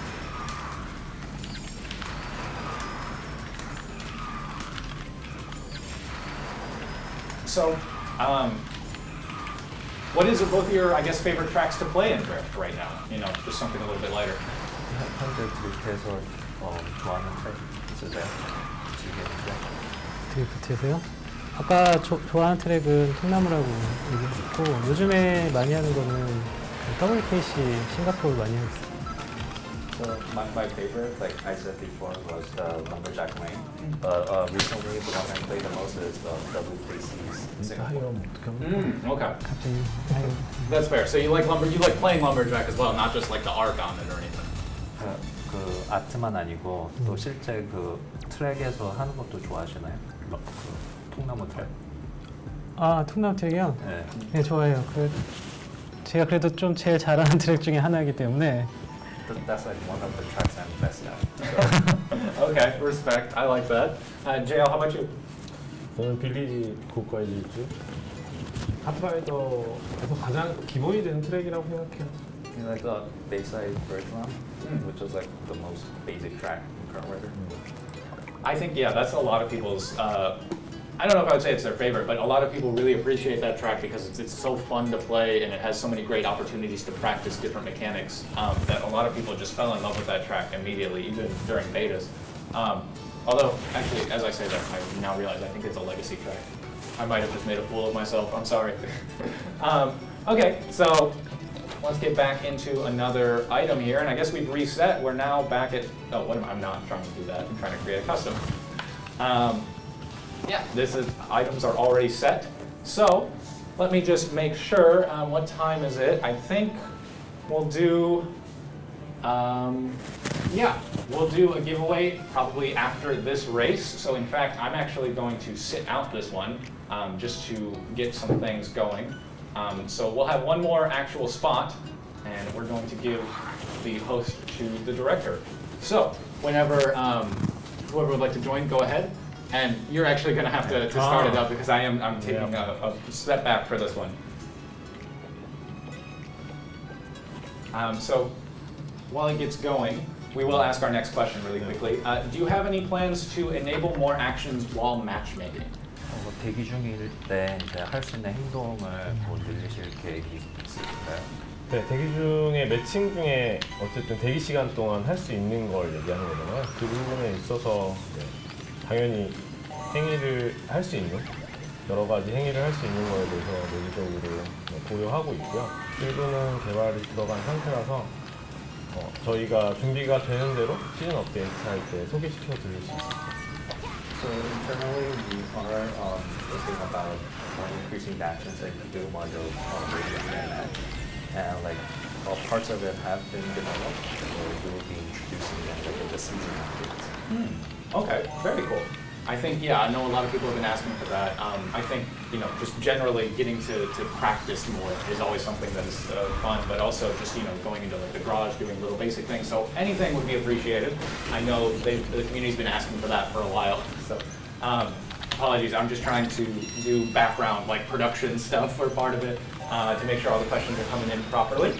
So, what is both of your, I guess, favorite tracks to play in Drift right now? You know, just something a little bit lighter. 현재 드립트에서 좋아하는 트랙 있으세요? 즐기는 트랙? 드리프트에서요? 아까 좋아하는 트랙은 통나무라고 얘기했고 요즘에 많이 하는 거는 WKC 싱가포르 많이 하고 있어요. So my favorite, like I said before, was the Lumberjack Lane. But recently, the one I play the most is the WKC's Singapore. Okay. 갑자기 아유, That's fair. So you like playing Lumberjack as well, not just like the art on it or anything. 그 아트만 아니고 또 실제 그 트랙에서 하는 것도 좋아하시나요? 그 통나무 트랙? 아 통나무 트랙이요? 네. 네 좋아해요. 제가 그래도 좀 제일 잘하는 트랙 중에 하나이기 때문에 That's like one of the tracks I'm best at. Okay, respect. I like that. JL, how about you? 저는 빌리지 고가의 질주. 카트라이더에서 가장 기본이 되는 트랙이라고 생각해요. You like the Bayside Bergeron, which is like the most basic track in KartRider. I think, yeah, that's a lot of people's I don't know if I would say it's their favorite, but a lot of people really appreciate that track because it's so fun to play and it has so many great opportunities to practice different mechanics that a lot of people just fell in love with that track immediately, even during betas. Although, actually, as I say that, I now realize I think it's a legacy track. I might have just made a fool of myself. I'm sorry. Okay, so let's get back into another item here, and I guess we've reset. We're now back at. Oh, what am I? I'm not trying to do that. I'm trying to create a custom. Yeah, items are already set. So let me just make sure. What time is it? I think we'll do. Yeah, we'll do a giveaway probably after this race. So in fact, I'm actually going to sit out this one just to get some things going. So we'll have one more actual spot, and we're going to give the host to the director. So whenever whoever would like to join, go ahead. And you're actually going to have to start it up because I'm taking a step back for this one. So while it gets going, we will ask our next question really quickly. Do you have any plans to enable more actions while matchmaking? 대기 중일 때 이제 할 수 있는 행동을 뭐 늘리실 계획이 있으실까요? 네, 대기 중에 매칭 중에 어쨌든 대기 시간 동안 할 수 있는 걸 얘기하는 거잖아요. 그 부분에 있어서 당연히 행위를 할 수 있는 여러 가지 행위를 할 수 있는 거에 대해서 내부적으로 고려하고 있고요. 일부는 개발이 들어간 상태라서 저희가 준비가 되는 대로 시즌 업데이트 할 때 소개시켜 드릴 수 있습니다. So internally, we are thinking about increasing the actions that you do while you're operating the match, and like all parts of it have been developed, so we will be introducing them like in the season updates. Okay, very cool. I think, yeah, I know a lot of people have been asking for that. I think, just generally getting to practice more is always something that is fun, but also just, going into like the garage, doing little basic things. So anything would be appreciated. I know the community's been asking for that for a while. So apologies, I'm just trying to do background, like production stuff for part of it to make sure all the questions are coming in properly.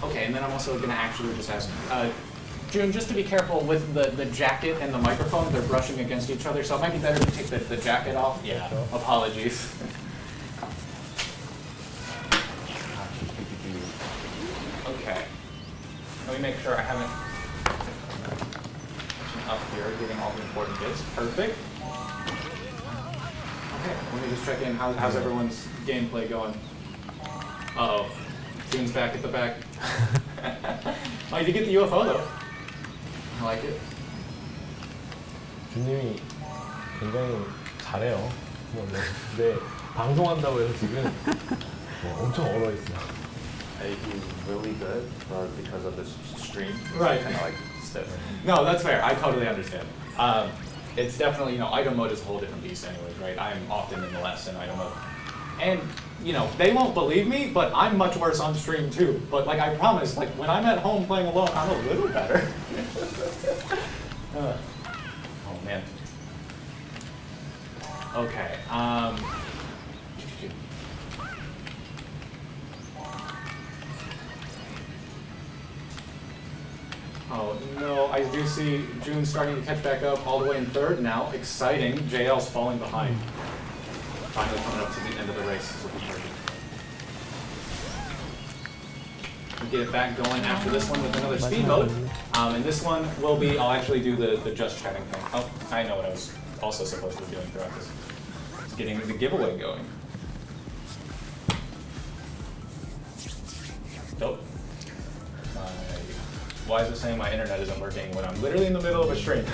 Okay, and then I'm also going to actually just ask, Jun, just to be careful with the jacket and the microphone, they're brushing against each other, so it might be better to take the jacket off. Yeah, apologies. Okay, let me make sure I haven't up here, getting all the important bits. Perfect. Okay, let me just check in. How's everyone's gameplay going? Uh-oh. Jun's back at the back. Oh, you did get the UFO though. I like it. 준님이 굉장히 잘해요. 근데 방송한다고 해서 지금 엄청 얼어있어요. He's really good, but because of the stream, Right. kind of like stiff. No, that's fair. I totally understand. It's definitely, item mode is a whole different beast anyways, right? I'm often in the less in item mode. And, they won't believe me, but I'm much worse on stream too. But like I promise, like when I'm at home playing alone, I'm a little better. Oh man. Okay. Oh no, I do see Jun starting to catch back up all the way in third now. Exciting. JL's falling behind. Finally coming up to the end of the race. This will be perfect. We'll get it back going after this one with another speed mode. And this one will be, I'll actually do the just chatting thing. Oh, I know what I was also supposed to be doing throughout this. Just getting the giveaway going. Dope. Why is it saying my internet isn't working when I'm literally in the middle of a stream?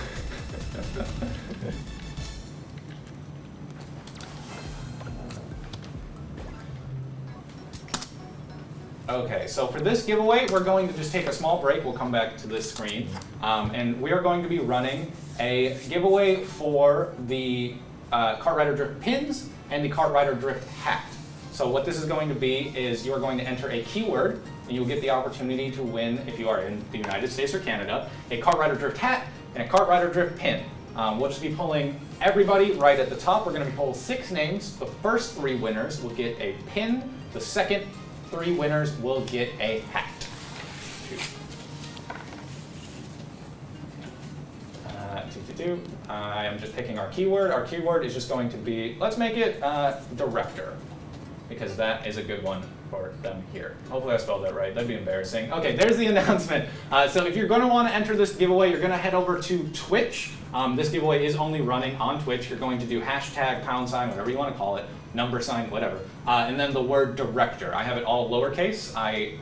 Okay, so for this giveaway, we're going to just take a small break. We'll come back to this screen. And we are going to be running a giveaway for the KartRider Drift pins and the KartRider Drift hat. So what this is going to be is you are going to enter a keyword, and you'll get the opportunity to win, if you are in the United States or Canada, a KartRider Drift hat and a KartRider Drift pin. We'll just be pulling everybody right at the top. We're going to be pulling 6 names. The first 3 winners will get a pin. The second 3 winners will get a hat. do, I am just picking our keyword. Our keyword is just going to be, let's make it director, because that is a good one for them here. Hopefully I spelled that right. That'd be embarrassing. Okay, there's the announcement. So if you're going to want to enter this giveaway, you're going to head over to Twitch. This giveaway is only running on Twitch. You're going to do hashtag, #, whatever you want to call it, #, whatever, and then the word director. I have it all lowercase. I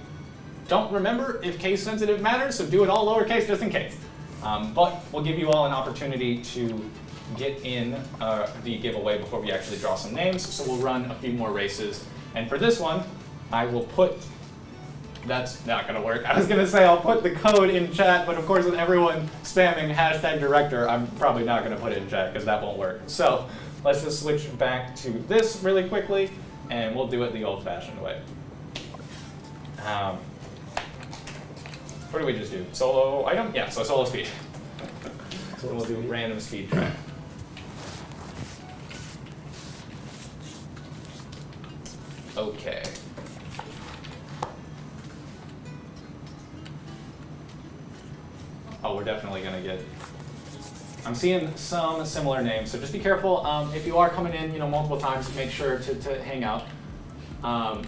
don't remember if case sensitive matters, so do it all lowercase just in case. But we'll give you all an opportunity to get in the giveaway before we actually draw some names. So we'll run a few more races. And for this one, I will put, that's not gonna work. I was gonna say I'll put the code in chat, but of course with everyone spamming hashtag director, I'm probably not gonna put it in chat because that won't work. So let's just switch back to this really quickly and we'll do it the old fashioned way. What do we just do? Solo item? Yeah, so solo speed. So we'll do random speed track. Okay. Oh, we're definitely gonna get, I'm seeing some similar names, so just be careful. If you are coming in, multiple times, make sure to hang out.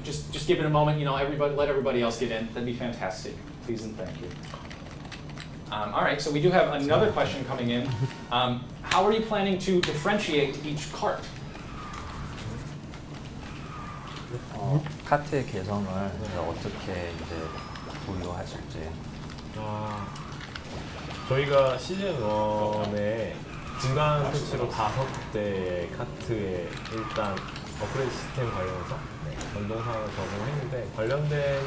Just give it a moment, everybody, let everybody else get in. That'd be fantastic. Please and thank you. All right, so we do have another question coming in. How are you planning to differentiate each cart? 카트의 개성을 어떻게 이제 고려하실지. 저희가 시즌 1에 중간 패치로 5대의 카트에 일단 업그레이드 시스템 관련해서 변동사항을 적용했는데 관련된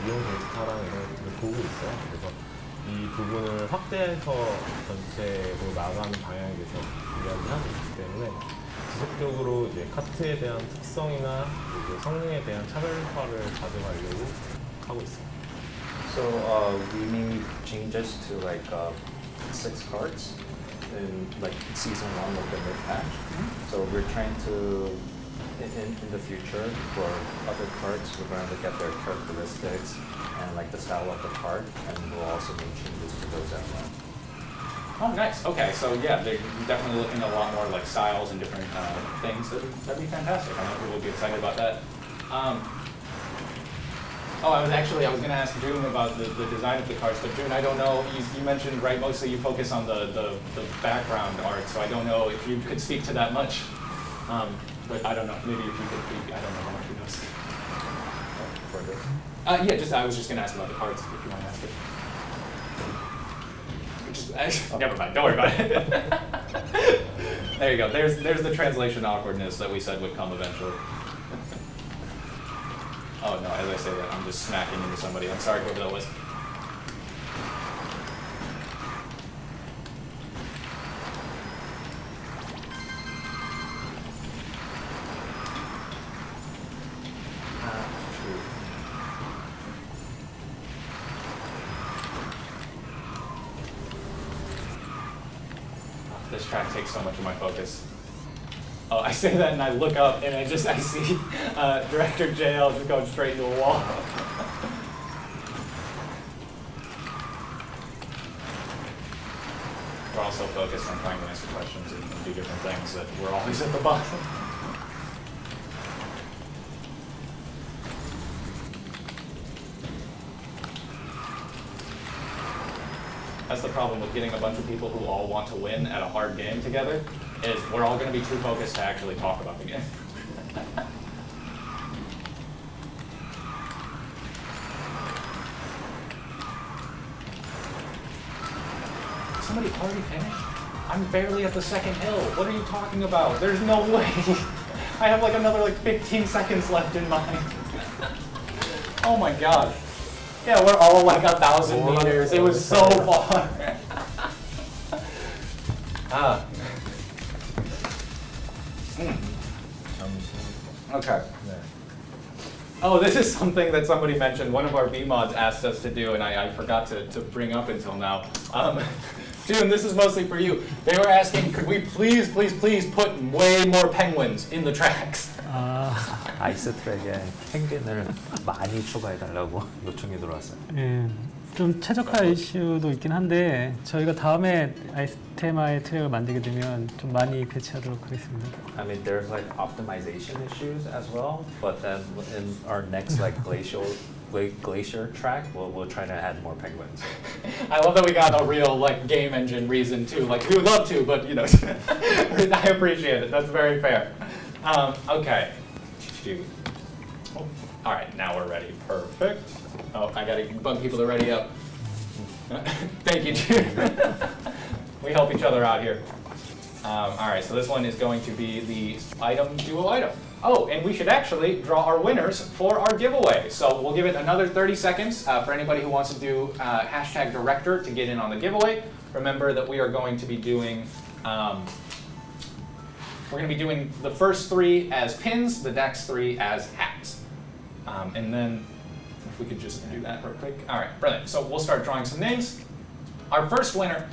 이용 데이터랑 이런 것들을 보고 있어요. 그래서 이 부분을 확대해서 전체로 나가는 방향에 대해서 이야기하고 있기 때문에 지속적으로 이제 카트에 대한 특성이나 이제 성능에 대한 차별화를 가져가려고 하고 있습니다. So we made changes to like 6 carts in like season 1 of the mid patch. So we're trying to in the future for other carts, we're going to look at their characteristics and like the style of the cart, and we'll also make changes to those as well. Oh, nice. Okay, so yeah, they're definitely looking at a lot more like styles and different things. That'd be fantastic. I know people will be excited about that. I was going to ask Jun about the design of the carts, but Jun, I don't know. You mentioned right, mostly you focus on the background art, so I don't know if you could speak to that much. But I don't know. Maybe if you could, I don't know how much you know. For this? I was just going to ask about the cards, if you want to ask it. Never mind. Don't worry about it. There you go. There's the translation awkwardness that we said would come eventually. Oh no! As I say that, I'm just smacking into somebody. I'm sorry, whoever that was. This track takes so much of my focus. Oh, I say that and I look up and I see Director Jaeyun just going straight into a wall. We're also focused on trying to answer questions and do different things that we're always at the bottom. That's the problem with getting a bunch of people who all want to win at a hard game together, is we're all going to be too focused to actually talk about the game. Somebody already finished? I'm barely at the second hill. What are you talking about? There's no way. I have like another 15 seconds left in mine. Oh my gosh. Yeah, we're all like 1,000 meters. It was so far. Okay. Oh, this is something that somebody mentioned. One of our B-mods asked us to do, and I forgot to bring up until now. Jun, this is mostly for you. They were asking, could we please put way more penguins in the tracks? 아이스 트랙에 펭귄을 많이 추가해달라고 요청이 들어왔어요. 예, 좀 최적화 이슈도 있긴 한데 저희가 다음에 아이스테마의 트랙을 만들게 되면 좀 많이 배치하도록 하겠습니다. I mean, there's like optimization issues as well, but then in our next like glacier track, we'll try to add more penguins. I love that we got a real like game engine reason too. Like we would love to, but you know, I appreciate it. That's very fair. Okay. Oh, all right, now we're ready. Perfect. Oh, I gotta bug people to ready up. Thank you, June. We help each other out here. All right, so this one is going to be the item duo item. Oh, and we should actually draw our winners for our giveaway. So we'll give it another 30 seconds for anybody who wants to do hashtag director to get in on the giveaway. Remember that we are going to be doing the first 3 as pins, the next 3 as hats. And then if we could just do that real quick. All right, brilliant. So we'll start drawing some names. Our first winner,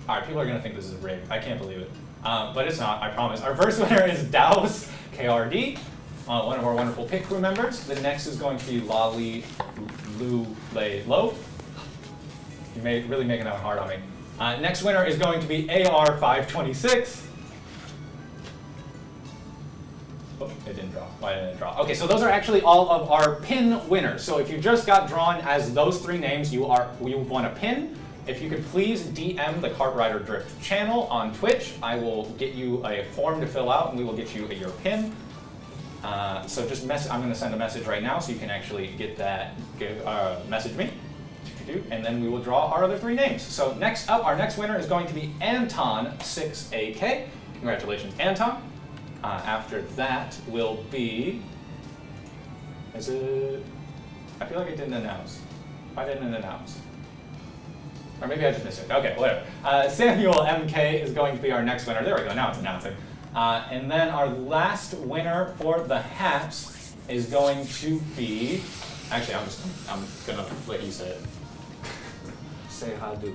all right, people are gonna think this is rigged. I can't believe it. But it's not, I promise. Our first winner is Daos KRD, one of our wonderful pit crew members. The next is going to be Lali Lu Lei Lo. You may really making that one hard on me. Next winner is going to be AR526. Oh, it didn't draw. Why didn't it draw? Okay, so those are actually all of our pin winners. So if you just got drawn as those 3 names, you won a pin. If you could please DM the KartRider Drift channel on Twitch, I will get you a form to fill out and we will get you your pin. So just I'm going to send a message right now so you can actually get that, message me. And then we will draw our other 3 names. So next up, our next winner is going to be Anton6AK. Congratulations, Anton. After that will be, I feel like I didn't announce. I didn't announce. Or maybe I just missed it. Okay, whatever. Samuel MK is going to be our next winner. There we go, now it's announcing. And then our last winner for the hats is going to be, actually I'm gonna let you say it. Say how do.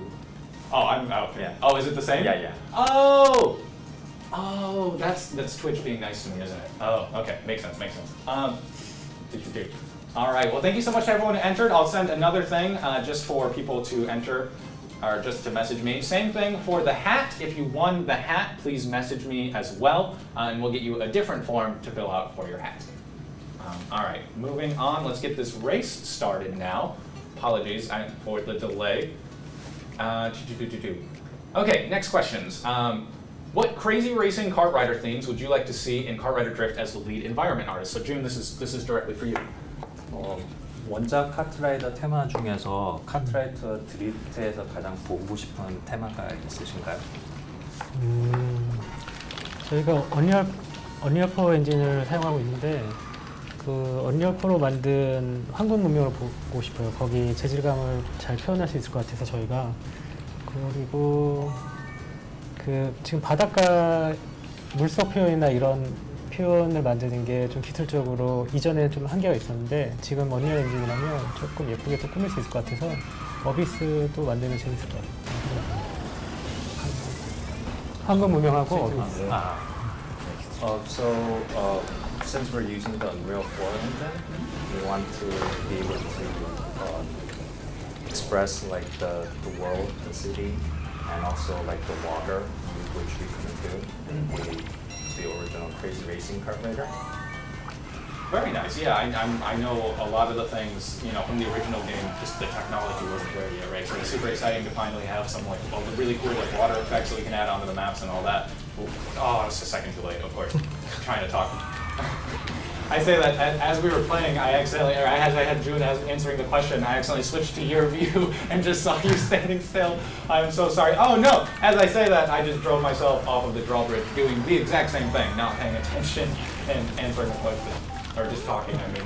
Oh, Yeah. Oh, is it the same? Yeah. Oh, that's Twitch being nice to me, isn't it? Oh, okay, makes sense. All right, well, thank you so much to everyone who entered. I'll send another thing just for people to enter, or just to message me. Same thing for the hat. If you won the hat, please message me as well, and we'll get you a different form to fill out for your hat. All right, moving on. Let's get this race started now. Apologies for the delay. Okay, next questions. What crazy racing KartRider themes would you like to see in KartRider Drift as the lead environment artist? So June, this is directly for you. 원작 카트라이더 테마 중에서 카트라이더 드리프트에서 가장 보고 싶은 테마가 있으신가요? 저희가 언리얼4 엔진을 사용하고 있는데 그 언리얼4로 만든 황금 문명을 보고 싶어요. 거기 재질감을 잘 표현할 수 있을 것 같아서 저희가. 그리고 그 지금 바닷가 물속 표현이나 이런 표현을 만드는 게 좀 기술적으로 이전에 좀 한계가 있었는데 지금 언리얼 엔진이라면 조금 예쁘게 또 꾸밀 수 있을 것 같아서 어비스도 만들면 재밌을 것 같아요. 황금 문명하고 어비스. Since we're using the Unreal 4 engine, we want to be able to express like the world, the city, and also like the water, which we couldn't do with the original Crazy Racing KartRider. Very nice. Yeah, I know a lot of the things, you know, from the original game, just the technology wasn't there yet, right? So it's super exciting to finally have some like really cool like water effects that we can add onto the maps and all that. Oh, it's a second too late, of course. Trying to talk. I say that as we were playing, as I had June answering the question, I accidentally switched to your view and just saw you standing still. I'm so sorry. Oh no! As I say that, I just drove myself off of the drawbridge doing the exact same thing, not paying attention and answering the question. Or just talking, I mean.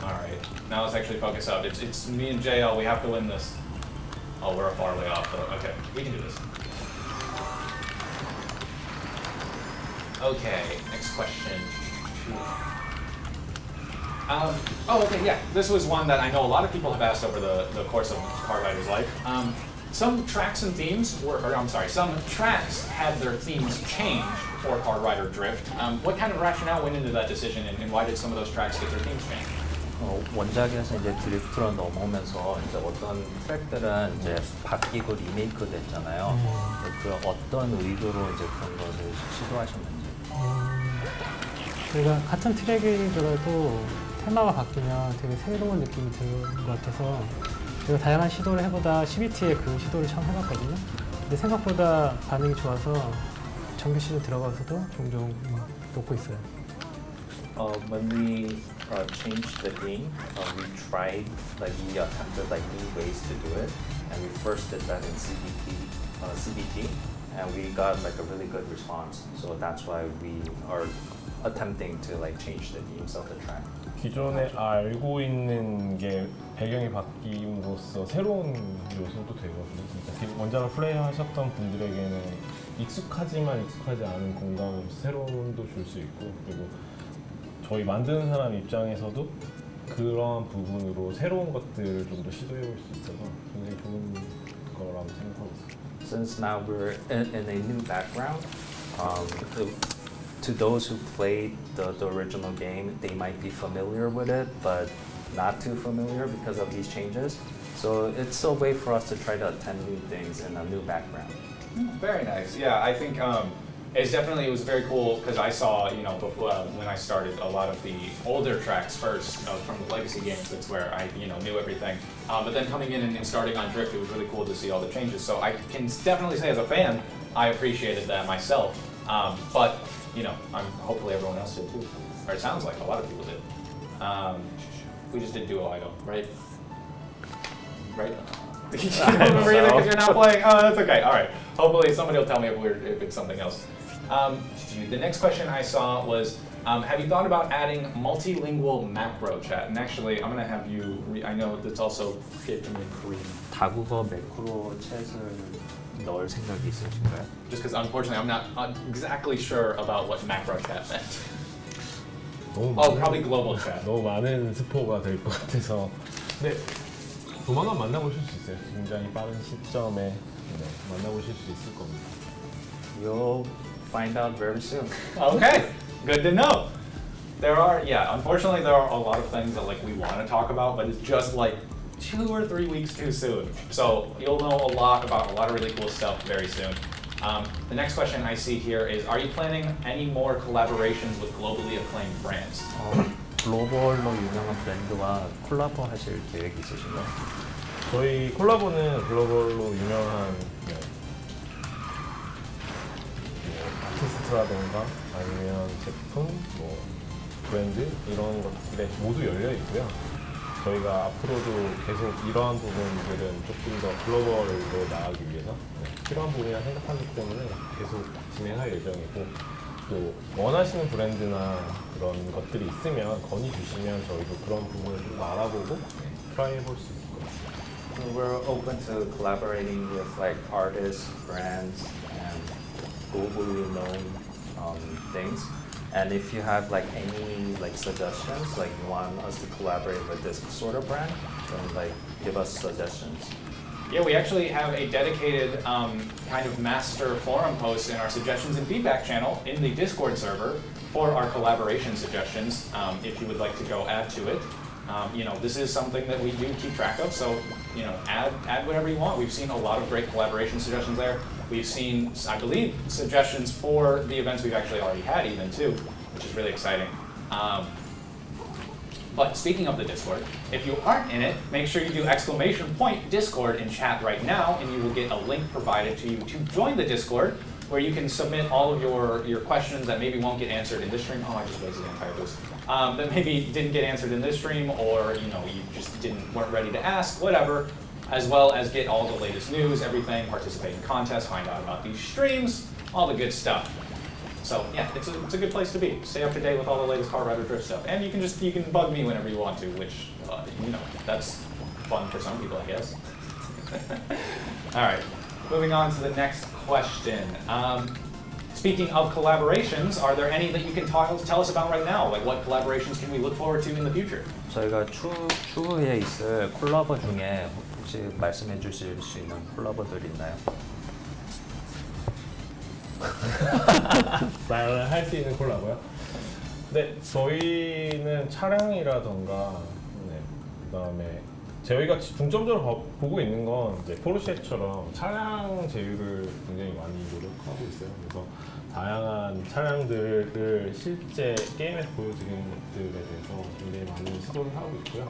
All right, now let's actually focus up. It's me and JL, we have to win this. Oh, we're a far way off, though. Okay, we can do this. Okay, next question. Okay, yeah. This was one that I know a lot of people have asked over the course of KartRider's life. Some tracks and themes some tracks had their themes changed for KartRider Drift. What kind of rationale went into that decision, and why did some of those tracks get their themes changed? 원작에서 이제 드리프트로 넘어오면서 이제 어떤 트랙들은 이제 바뀌고 리메이크 됐잖아요. 그 어떤 의도로 이제 그런 것을 시도하셨는지. 저희가 같은 트랙이더라도 테마가 바뀌면 되게 새로운 느낌이 드는 것 같아서 제가 다양한 시도를 해보다 CBT에 그 시도를 처음 해봤거든요. 근데 생각보다 반응이 좋아서 정규 시즌 들어가서도 종종 놓고 있어요. When we changed the game, we tried, we attempted new ways to do it, and we first did that in CBT, and we got a really good response. So that's why we are attempting to change the themes of the track. 기존에 알고 있는 게 배경이 바뀜으로써 새로운 요소도 되거든요. 진짜 원작을 플레이하셨던 분들에게는 익숙하지만 익숙하지 않은 공감으로 새로움도 줄 수 있고, 그리고 저희 만드는 사람 입장에서도 그러한 부분으로 새로운 것들을 좀 더 시도해 볼 수 있어서 굉장히 좋은 거라고 생각하고 있습니다. Since now we're in a new background, to those who played the original game, they might be familiar with it, but not too familiar because of these changes. So it's a way for us to try to attend new things in a new background. Very nice. Yeah, I think it was very cool because I saw, before, when I started a lot of the older tracks first from the legacy games. That's where I, knew everything. But then coming in and starting on Drift, it was really cool to see all the changes. So I can definitely say as a fan, I appreciated that myself. But, hopefully everyone else did too. Or it sounds like a lot of people did. We just did Duo Idol, right? Right? You don't remember either because you're not playing? Oh, that's okay. All right. Hopefully somebody will tell me if it's something else. The next question I saw was, have you thought about adding multilingual macro chat? And actually, I'm going to have you, I know that's also given in Korean. 다국어 매크로 챗을 넣을 생각이 있으신가요? Just because unfortunately I'm not exactly sure about what macro chat meant. Probably global chat. 너무 많은 스포가 될 것 같아서. 근데 조만간 만나보실 수 있어요. 굉장히 빠른 시점에 만나보실 수 있을 겁니다. You'll find out very soon. Okay, good to know. Unfortunately there are a lot of things that we want to talk about, but it's just 2 or 3 weeks too soon. So you'll know a lot about a lot of really cool stuff very soon. The next question I see here is, are you planning any more collaborations with globally acclaimed brands? 글로벌로 유명한 브랜드와 콜라보 하실 계획 있으신가요? 저희 콜라보는 글로벌로 유명한 아티스트라던가 아니면 제품, 브랜드 이런 것들에 모두 열려 있고요. 저희가 앞으로도 계속 이러한 부분들은 조금 더 글로벌로 나가기 위해서 필요한 부분이라 생각하기 때문에 계속 진행할 예정이고, 또 원하시는 브랜드나 그런 것들이 있으면 건의 주시면 저희도 그런 부분을 좀 알아보고 트라이 해볼 수 있을 것 같습니다. We're open to collaborating with artists, brands, and globally known things. And if you have any suggestions, you want us to collaborate with this sort of brand, then give us suggestions. Yeah, we actually have a dedicated kind of master forum post in our suggestions and feedback channel in the Discord server for our collaboration suggestions. If you would like to go add to it, this is something that we do keep track of. So add whatever you want. We've seen a lot of great collaboration suggestions there. We've seen, I believe, suggestions for the events we've actually already had even too, which is really exciting. But speaking of the Discord, if you aren't in it, make sure you do !Discord in chat right now, and you will get a link provided to you to join the Discord, where you can submit all of your questions that maybe won't get answered in this stream. Oh, I just wasted an entire boost. That maybe didn't get answered in this stream, or you just weren't ready to ask, whatever. As well as get all the latest news, everything, participate in contests, find out about these streams, all the good stuff. So yeah, it's a good place to be. Stay up to date with all the latest KartRider drift stuff, and you can bug me whenever you want to, which that's fun for some people, I guess. All right, moving on to the next question. Speaking of collaborations, are there any that you can tell us about right now? What collaborations can we look forward to in the future? 저희가 추후에 있을 콜라보 중에 혹시 말씀해 주실 수 있는 콜라보들이 있나요? 할 수 있는 콜라보요? 네, 저희는 차량이라던가 그다음에 저희가 중점적으로 보고 있는 건 이제 포르쉐처럼 차량 제휴를 굉장히 많이 노력하고 있어요. 그래서 다양한 차량들을 실제 게임에서 보여드리는 것들에 대해서 굉장히 많은 시도를 하고 있고요.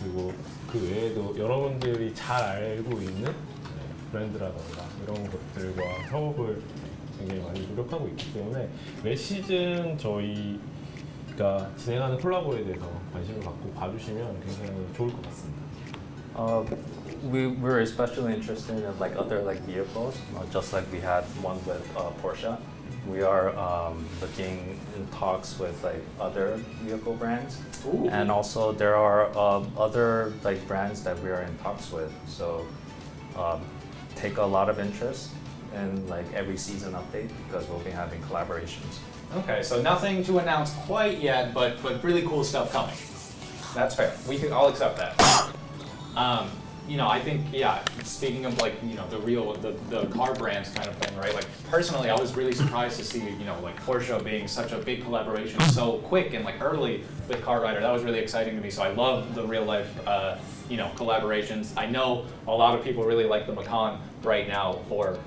그리고 그 외에도 여러분들이 잘 알고 있는 브랜드라던가 이런 것들과 협업을 굉장히 많이 노력하고 있기 때문에 매 시즌 저희가 진행하는 콜라보에 대해서 관심을 갖고 봐주시면 굉장히 좋을 것 같습니다. We're especially interested in like other like vehicles, just like we had one with Porsche. We are looking in talks with like other vehicle brands, Ooh. and also there are other like brands that we are in talks with. So take a lot of interest in like every season update because we'll be having collaborations. Okay, so nothing to announce quite yet, but really cool stuff coming. That's fair. I'll accept that. You know, I think, yeah, speaking of like, you know, the car brands kind of thing, right? Like personally, I was really surprised to see, you know, like Porsche being such a big collaboration so quick and like early with KartRider. That was really exciting to me. So I love the real life, you know, collaborations. I know a lot of people really like the Macan right now for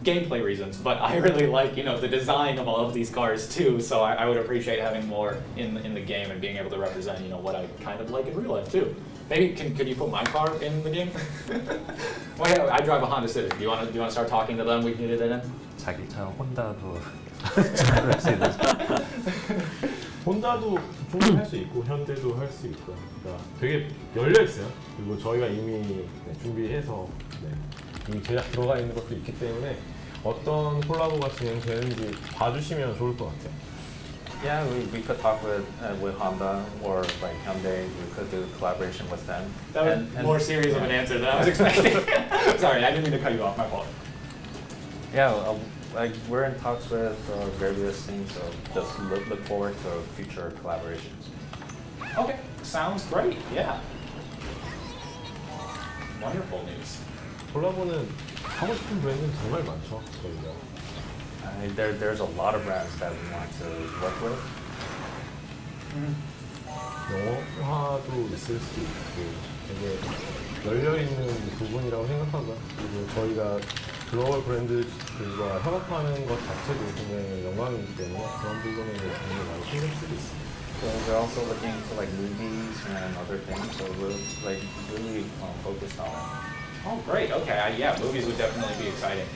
gameplay reasons, but I really like, you know, the design of all of these cars too. So I would appreciate having more in the game and being able to represent, you know, what I kind of like in real life too. Maybe could you put my car in the game? Well, yeah, I drive a Honda Civic. Do you want to start talking to them? We can get it in. 자기 차 혼다도 혼다도 충분히 할 수 있고 현대도 할 수 있고 그러니까 되게 열려 있어요. 그리고 저희가 이미 준비해서 이미 제작 들어가 있는 것도 있기 때문에 어떤 콜라보가 진행되는지 봐주시면 좋을 것 같아요. Yeah, we could talk with Honda or like Hyundai. We could do collaboration with them. That was more serious of an answer than I was expecting. Sorry, I didn't mean to cut you off. My fault. Yeah, like we're in talks with various things, so just look forward to future collaborations. Okay, sounds great. Yeah. Wonderful news. 콜라보는 하고 싶은 브랜드는 정말 많죠. 저희가. There's a lot of brands that we want to work with. 영어화도 있을 수 있고 되게 열려있는 부분이라고 생각하고요. 그리고 저희가 글로벌 브랜드들과 협업하는 것 자체도 굉장히 영광이기 때문에 그런 부분에 굉장히 많이 신경 쓰고 있습니다. So we're also looking into like movies and other things. So we're like really focused on it. Oh, great. Okay. Yeah, movies would definitely be exciting.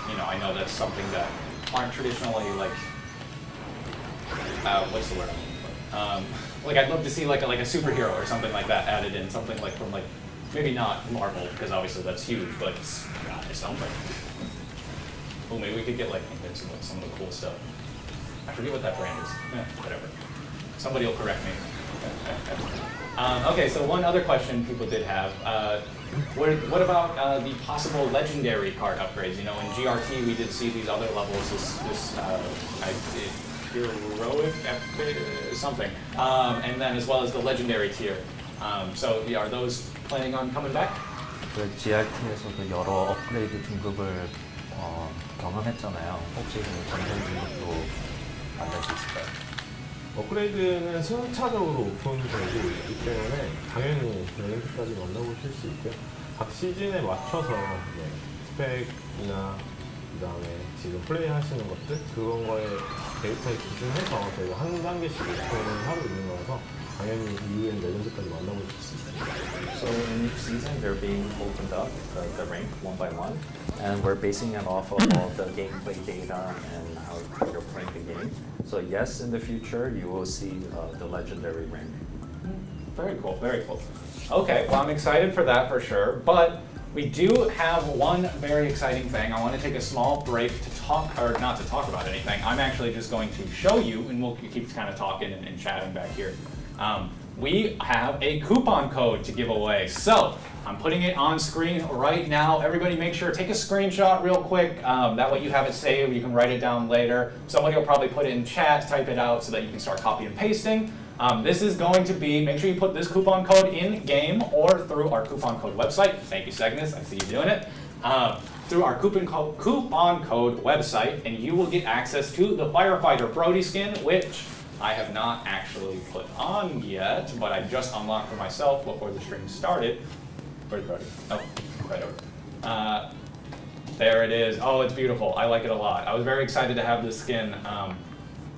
You know, I know that's something that aren't traditionally like, what's the word? Like I'd love to see like a superhero or something like that added in, something like from like, maybe not Marvel because obviously that's huge, but something. Oh, maybe we could get like Invincible, some of the cool stuff. I forget what that brand is. Whatever. Somebody will correct me. Okay, so one other question people did have. What about the possible legendary card upgrades? You know, in GRT we did see these other levels, heroic, epic, something, and then as well as the legendary tier. So yeah, are those planning on coming back? 그 GRT에서도 여러 업그레이드 등급을 경험했잖아요. 혹시 그 전전 등급도 만들 수 있을까요? 업그레이드는 순차적으로 오픈되고 있기 때문에 당연히 내년까지 만나보실 수 있고요. 각 시즌에 맞춰서 스펙이나 그다음에 지금 플레이하시는 것들 그런 거에 데이터에 기준해서 저희가 한 단계씩 오픈을 하고 있는 거라서 당연히 이후엔 레전드까지 만나보실 수 있습니다. So in each season they're being opened up, the rank one by one, and we're basing it off of all the gameplay data and how you're playing the game. So yes, in the future you will see the legendary rank. Very cool, very cool. Okay, well I'm excited for that for sure, but we do have one very exciting thing. I want to take a small break to talk, or not to talk about anything. I'm actually just going to show you, and we'll keep kind of talking and chatting back here. We have a coupon code to give away. So I'm putting it on screen right now. Everybody make sure, take a screenshot real quick. That way you have it saved, you can write it down later. Somebody will probably put it in chat, type it out so that you can start copy and pasting. This is going to be, make sure you put this coupon code in game or through our coupon code website. Thank you, Cygnus, I see you doing it. Through our coupon code website, and you will get access to the Firefighter Brody skin, which I have not actually put on yet, but I just unlocked for myself before the stream started. Where's Brody? Oh, right over. There it is. Oh, it's beautiful. I like it a lot. I was very excited to have this skin.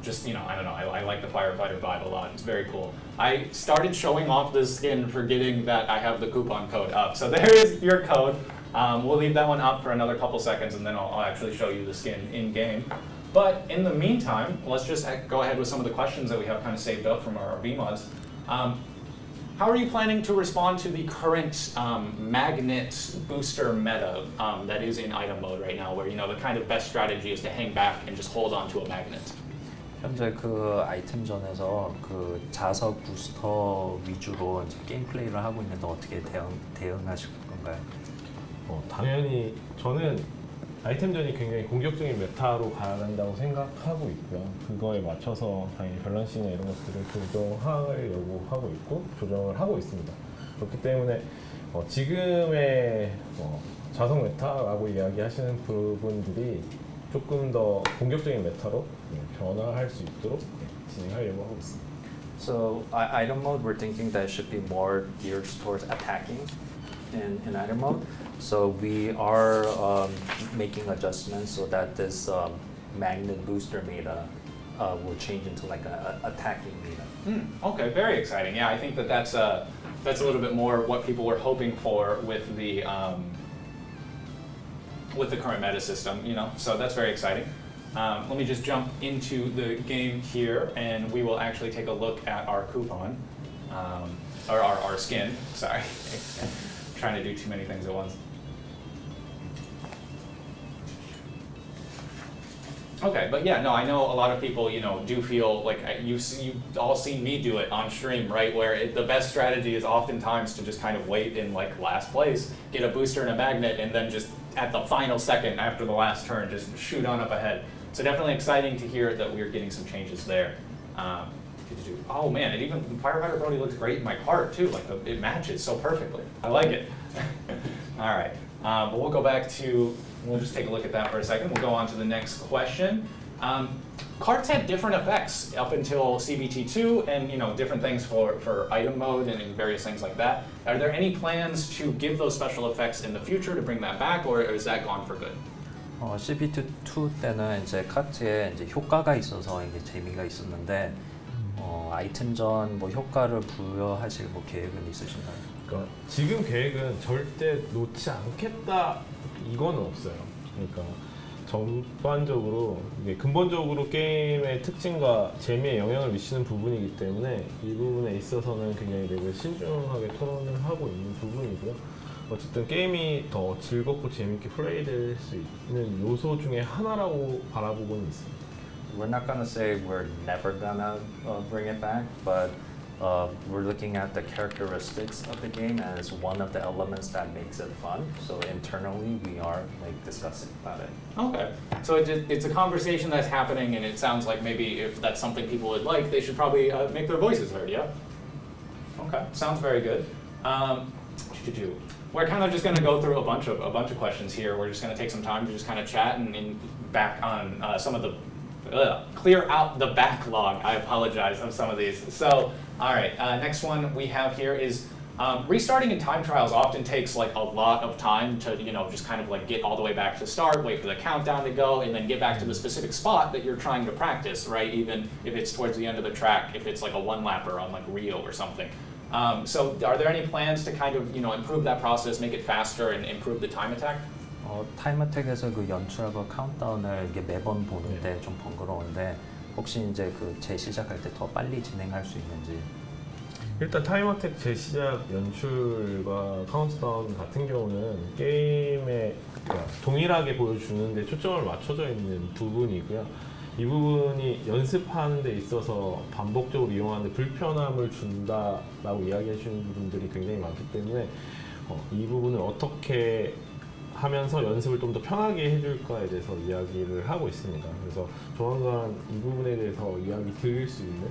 Just, you know, I don't know, I like the firefighter vibe a lot. It's very cool. I started showing off this skin forgetting that I have the coupon code up. So there is your code. We'll leave that one up for another couple seconds and then I'll actually show you the skin in game. But in the meantime, let's just go ahead with some of the questions that we have kind of saved up from our VMUDs. How are you planning to respond to the current magnet booster meta that is in item mode right now, where, you know, the kind of best strategy is to hang back and just hold on to a magnet? 현재 그 아이템전에서 그 자석 부스터 위주로 이제 게임 플레이를 하고 있는데 어떻게 대응하실 건가요? 당연히 저는 아이템전이 굉장히 공격적인 메타로 가야 한다고 생각하고 있고요. 그거에 맞춰서 당연히 밸런스나 이런 것들을 조정을 요구하고 있고 조정을 하고 있습니다. 그렇기 때문에 지금의 자석 메타라고 이야기하시는 부분들이 조금 더 공격적인 메타로 변화할 수 있도록 진행하려고 하고 있습니다. So item mode, we're thinking that it should be more geared towards attacking in item mode. So we are making adjustments so that this magnet booster meta will change into like an attacking meta. Okay, very exciting. Yeah, I think that that's a little bit more what people were hoping for with the current meta system, you know, so that's very exciting. Let me just jump into the game here and we will actually take a look at our coupon, or our skin, sorry. Trying to do too many things at once. Okay, but yeah, no, I know a lot of people, you know, do feel like you've all seen me do it on stream, right? Where the best strategy is oftentimes to just kind of wait in like last place, get a booster and a magnet, and then just at the final second after the last turn, just shoot on up ahead. So definitely exciting to hear that we're getting some changes there. Oh man, it even Firefighter Brody looks great in my cart too. Like it matches so perfectly. I like it. All right, but we'll go back to. We'll just take a look at that for a second. We'll go on to the next question. Carts had different effects up until CBT2 and, you know, different things for item mode and various things like that. Are there any plans to give those special effects in the future to bring that back, or is that gone for good? CBT2 때는 이제 카트에 이제 효과가 있어서 이게 재미가 있었는데 아이템전 뭐 효과를 부여하실 뭐 계획은 있으신가요? 그러니까 지금 계획은 절대 놓지 않겠다 이거는 없어요. 그러니까 전반적으로 이게 근본적으로 게임의 특징과 재미에 영향을 미치는 부분이기 때문에 이 부분에 있어서는 굉장히 되게 신중하게 토론을 하고 있는 부분이고요. 어쨌든 게임이 더 즐겁고 재밌게 플레이될 수 있는 요소 중에 하나라고 바라보고는 있습니다. We're not gonna say we're never gonna bring it back, but we're looking at the characteristics of the game as one of the elements that makes it fun. So internally, we are like discussing about it. Okay, so it's a conversation that's happening, and it sounds like maybe if that's something people would like, they should probably make their voices heard. Yeah. Okay, sounds very good. We're kind of just going to go through a bunch of questions here. We're just going to take some time to just kind of chat and back on some of the clear out the backlog. I apologize of some of these. So, all right, next one we have here is restarting in time trials often takes like a lot of time to, you know, just kind of like get all the way back to start, wait for the countdown to go, and then get back to the specific spot that you're trying to practice, right? Even if it's towards the end of the track, if it's like a one-lapper on like Rio or something. So are there any plans to kind of, you know, improve that process, make it faster, and improve the time attack? 타임어택에서 그 연출하고 카운트다운을 이게 매번 보는데 좀 번거로운데 혹시 이제 그 재시작할 때 더 빨리 진행할 수 있는지. 일단 타임어택 재시작 연출과 카운트다운 같은 경우는 게임에 동일하게 보여주는데 초점을 맞춰져 있는 부분이고요. 이 부분이 연습하는 데 있어서 반복적으로 이용하는데 불편함을 준다라고 이야기해 주시는 분들이 굉장히 많기 때문에 이 부분을 어떻게 하면서 연습을 좀 더 편하게 해줄까에 대해서 이야기를 하고 있습니다. 그래서 조만간 이 부분에 대해서 이야기 드릴 수 있는,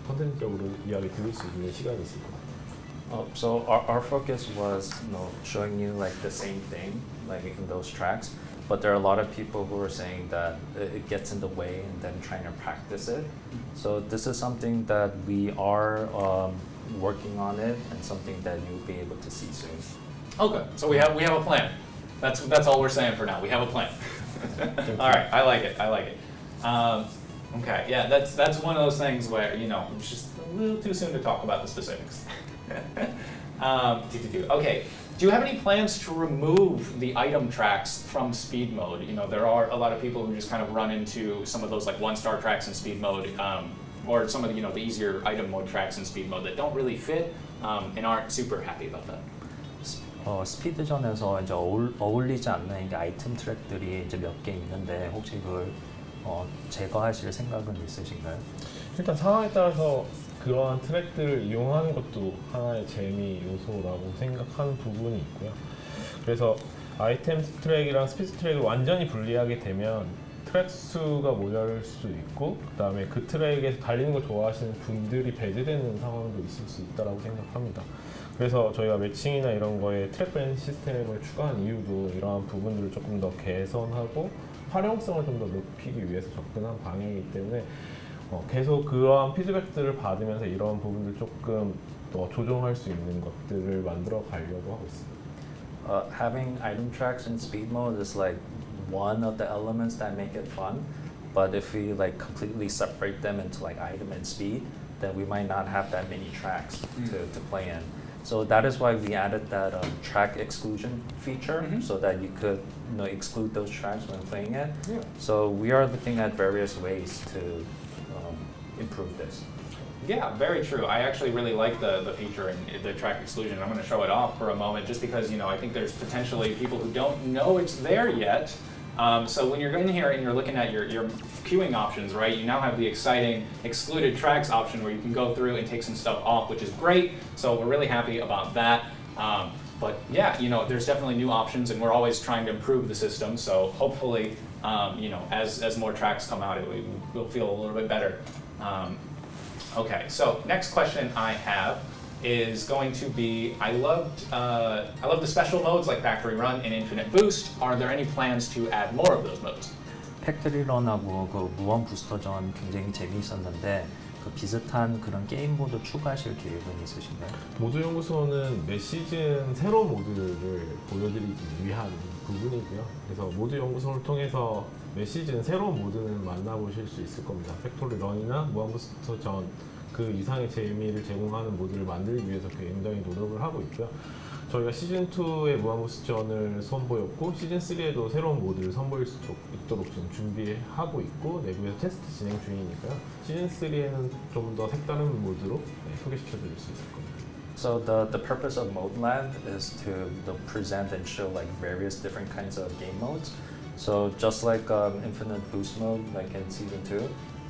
컨텐츠적으로 이야기 드릴 수 있는 시간이 있을 것 같아요. So our focus was, you know, showing you like the same thing, like in those tracks. but there are a lot of people who are saying that it gets in the way and then trying to practice it. So this is something that we are working on it and something that you'll be able to see soon. Okay, so we have a plan. That's all we're saying for now. We have a plan. All right, I like it. I like it. Okay, yeah, that's one of those things where it's just a little too soon to talk about the specifics. Okay, do you have any plans to remove the item tracks from speed mode? There are a lot of people who just kind of run into some of those like 1-star tracks in speed mode, or some of the easier item mode tracks in speed mode that don't really fit and aren't super happy about that. 스피드전에서 이제 어울리지 않는 이게 아이템 트랙들이 이제 몇 개 있는데 혹시 그걸 제거하실 생각은 있으신가요? 일단 상황에 따라서 그러한 트랙들을 이용하는 것도 하나의 재미 요소라고 생각하는 부분이 있고요. 그래서 아이템 트랙이랑 스피드 트랙을 완전히 분리하게 되면 트랙 수가 모자랄 수도 있고, 그 다음에 그 트랙에서 달리는 걸 좋아하시는 분들이 배제되는 상황도 있을 수 있다고 생각합니다. 그래서 저희가 매칭이나 이런 거에 트랙 밴 시스템을 추가한 이유도 이러한 부분들을 조금 더 개선하고 활용성을 좀 더 높이기 위해서 접근한 방향이기 때문에 계속 그러한 피드백들을 받으면서 이런 부분들 조금 더 조정할 수 있는 것들을 만들어 가려고 하고 있습니다. Having item tracks in speed mode is like one of the elements that make it fun, but if we like completely separate them into like item and speed, then we might not have that many tracks to play in. So that is why we added that track exclusion feature, so that you could exclude those tracks when playing it. Yeah. So we are looking at various ways to improve this. Yeah, very true. I actually really like the feature in the track exclusion. I'm going to show it off for a moment just because I think there's potentially people who don't know it's there yet. So when you're in here and you're looking at your queuing options, right, you now have the exciting excluded tracks option where you can go through and take some stuff off, which is great. So we're really happy about that. But yeah, there's definitely new options, and we're always trying to improve the system. So hopefully, as more tracks come out, we'll feel a little bit better. Okay, so next question I have is going to be, I love the special modes like Factory Run and Infinite Boost. Are there any plans to add more of those modes? 팩토리 런하고 그 무한 부스터전 굉장히 재미있었는데 그 비슷한 그런 게임 모드 추가하실 계획은 있으신가요? 모드 연구소는 매 시즌 새로운 모드를 보여드리기 위한 부분이고요. 그래서 모드 연구소를 통해서 매 시즌 새로운 모드는 만나보실 수 있을 겁니다. 팩토리 런이나 무한 부스터전 그 이상의 재미를 제공하는 모드를 만들기 위해서 굉장히 노력을 하고 있고요. 저희가 시즌2의 무한부스전을 선보였고 시즌3에도 새로운 모드를 선보일 수 있도록 지금 준비하고 있고 내부에서 테스트 진행 중이니까요. 시즌3에는 좀 더 색다른 모드로 소개시켜 드릴 수 있을 겁니다. So the purpose of Mode Land is to present and show like various different kinds of game modes. So just like Infinite Boost mode like in Season 2,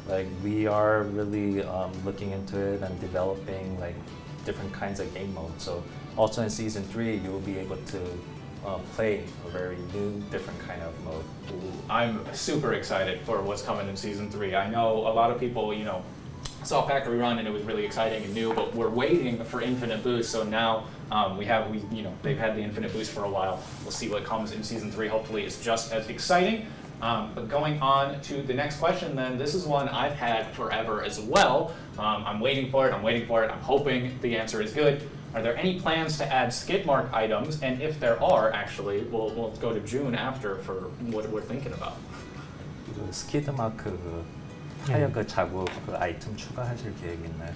like we are really looking into it and developing like different kinds of game modes. So also in Season 3, you will be able to play a very new, different kind of mode. I'm super excited for what's coming in Season 3. I know a lot of people, saw Factory Run and it was really exciting and new, but we're waiting for Infinite Boost. So now they've had the Infinite Boost for a while. We'll see what comes in Season 3. Hopefully it's just as exciting. But going on to the next question then, this is one I've had forever as well. I'm waiting for it, I'm hoping the answer is good. Are there any plans to add skid mark items? And if there are, actually, we'll go to June after for what we're thinking about. 그 스키드 마크 그 타이어 그 자국 그 아이템 추가하실 계획 있나요?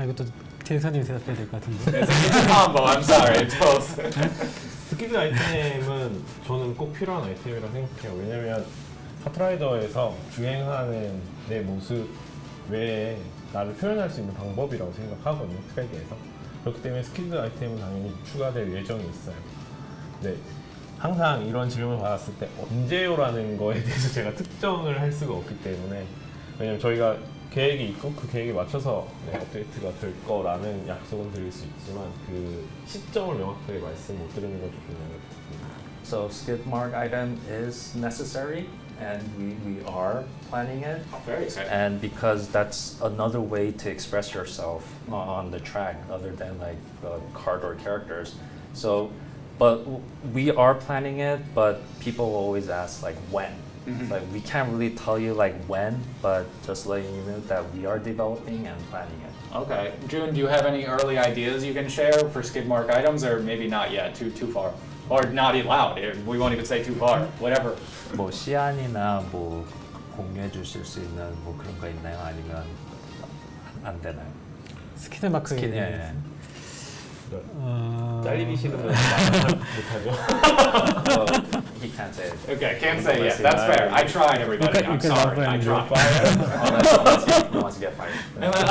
이것도 제이슨이 대답해야 될 것 같은데. It's a combo, I'm sorry, it's both. 스키드 아이템은 저는 꼭 필요한 아이템이라고 생각해요. 왜냐면 카트라이더에서 주행하는 내 모습 외에 나를 표현할 수 있는 방법이라고 생각하거든요, 트랙에서. 그렇기 때문에 스키드 아이템은 당연히 추가될 예정이 있어요. 네, 항상 이런 질문을 받았을 때 언제요라는 거에 대해서 제가 특정을 할 수가 없기 때문에, 왜냐면 저희가 계획이 있고 그 계획에 맞춰서 업데이트가 될 거라는 약속은 드릴 수 있지만 그 시점을 명확하게 말씀 못 드리는 건 조금 어렵습니다. So skid mark item is necessary, and we are planning it. Oh, very exciting. And because that's another way to express yourself on the track, other than like card or characters. So But we are planning it, but people always ask like when. Mhm. Like we can't really tell you like when, but just letting you know that we are developing and planning it. Okay. Jun, do you have any early ideas you can share for skid mark items, or maybe not yet, too far? Or not allowed, we won't even say too far, whatever. 뭐 시안이나 뭐 공유해 주실 수 있는 뭐 그런 거 있나요? 아니면 안 되나요? 스키드 마크. 스킨, 예. 잘리기 싫으면 못하죠. Well, he can't say it. Okay, can't say yet. That's fair. I tried, everybody. You I'm can sorry. laugh I and tried. Unless he wants to get fired.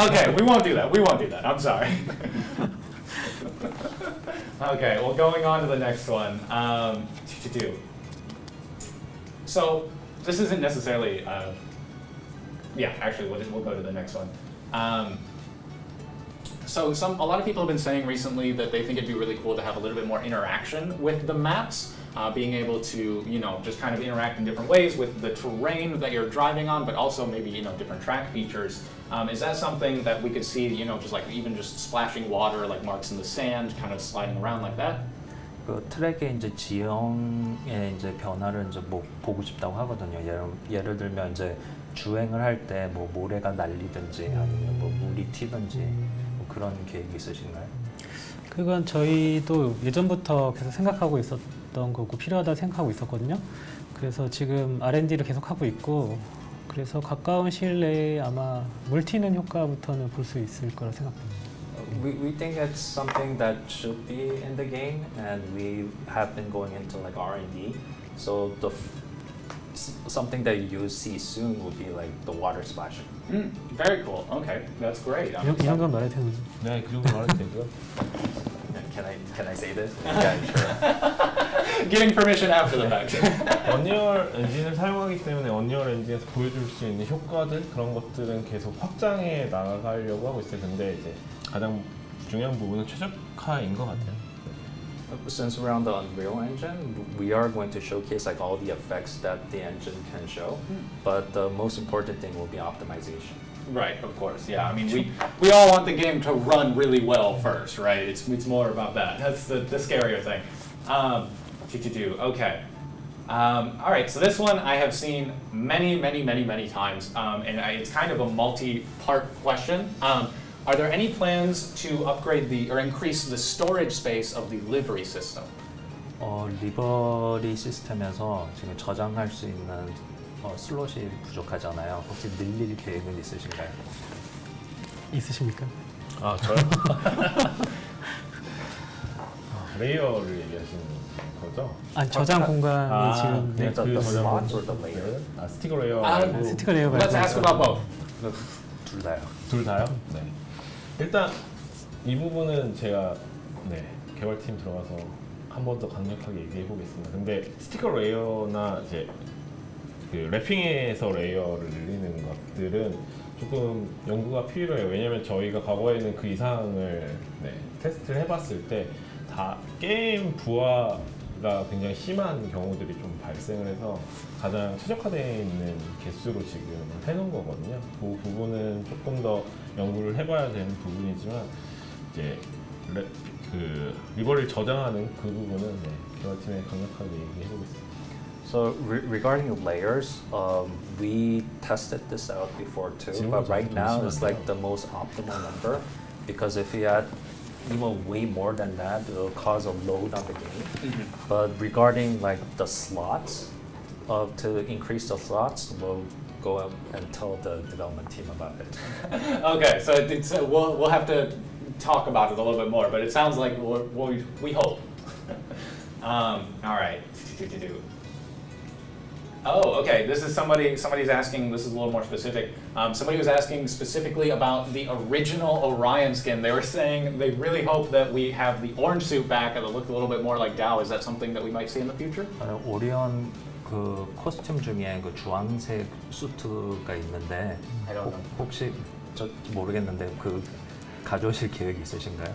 Okay, we won't do that. We won't do that. I'm sorry. Okay, well, going on to the next one. So this isn't necessarily. Yeah, actually, we'll go to the next one. So a lot of people have been saying recently that they think it'd be really cool to have a little bit more interaction with the maps, being able to, just kind of interact in different ways with the terrain that you're driving on, but also maybe, different track features. Is that something that we could see, just like even just splashing water, like marks in the sand, kind of sliding around like that? 그 트랙의 이제 지형의 이제 변화를 이제 뭐 보고 싶다고 하거든요. 예를 들면 이제 주행을 할 때 뭐 모래가 날리든지 아니면 뭐 물이 튀든지 뭐 그런 계획이 있으신가요? 그건 저희도 예전부터 계속 생각하고 있었던 거고 필요하다 생각하고 있었거든요. 그래서 지금 R&D를 계속 하고 있고 그래서 가까운 시일 내에 아마 물 튀는 효과부터는 볼 수 있을 거라 생각합니다. We think it's something that should be in the game, and we have been going into like R&D. So something that you'll see soon will be like the water splashing. Very cool. Okay, that's great. 이런 건 말해도 되는 거죠? 네, 그 정도 말해도 되고요. Can I say this? Yeah, sure. Getting permission after the fact. 언리얼 엔진을 사용하기 때문에 언리얼 엔진에서 보여줄 수 있는 효과들 그런 것들은 계속 확장해 나가려고 하고 있어요. 근데 이제 가장 중요한 부분은 최적화인 것 같아요. Since we're on the Unreal Engine, we are going to showcase like all the effects that the engine can show, but the most important thing will be optimization. Right, of course. Yeah, I mean, we all want the game to run really well first, right? It's more about that. That's the scarier thing. Okay. All right, so this one I have seen many times, and it's kind of a multi-part question. Are there any plans to upgrade or increase the storage space of the livery system? 리버리 시스템에서 지금 저장할 수 있는 슬롯이 부족하잖아요. 혹시 늘릴 계획은 있으신가요? 있으십니까? 아, 저요? 레이어를 얘기하시는 거죠? 아니 저장 공간이 지금 네, the slots or the layer? 스티커 레이어 스티커 레이어 Let's ask about both. 둘 다요. 둘 다요? 네. 일단 이 부분은 제가 개발팀 들어가서 한 번 더 강력하게 얘기해 보겠습니다. 근데 스티커 레이어나 이제 그 랩핑에서 레이어를 늘리는 것들은 조금 연구가 필요해요. 왜냐면 저희가 과거에는 그 이상을 테스트를 해봤을 때 다 게임 부하가 굉장히 심한 경우들이 좀 발생을 해서 가장 최적화되어 있는 개수로 지금 해놓은 거거든요. 그 부분은 조금 더 연구를 해봐야 되는 부분이지만 이제 그 리버를 저장하는 그 부분은 개발팀에 강력하게 얘기해보겠습니다. So regarding layers, we tested this out before too, but right now it's like the most optimal number because if you add even way more than that, it will cause a load on the game. But regarding like the slots, to increase the slots, we'll go up and tell the development team about it. Okay, so we'll have to talk about it a little bit more, but it sounds like we hope. All right. Oh, okay. This is somebody's asking. This is a little more specific. Somebody was asking specifically about the original Orion skin. They were saying they really hope that we have the orange suit back and it look a little bit more like Dow. Is that something that we might see in the future? 오리온 그 코스튬 중에 그 주황색 수트가 있는데 I don't know. 혹시 저 모르겠는데 그 가져오실 계획이 있으신가요?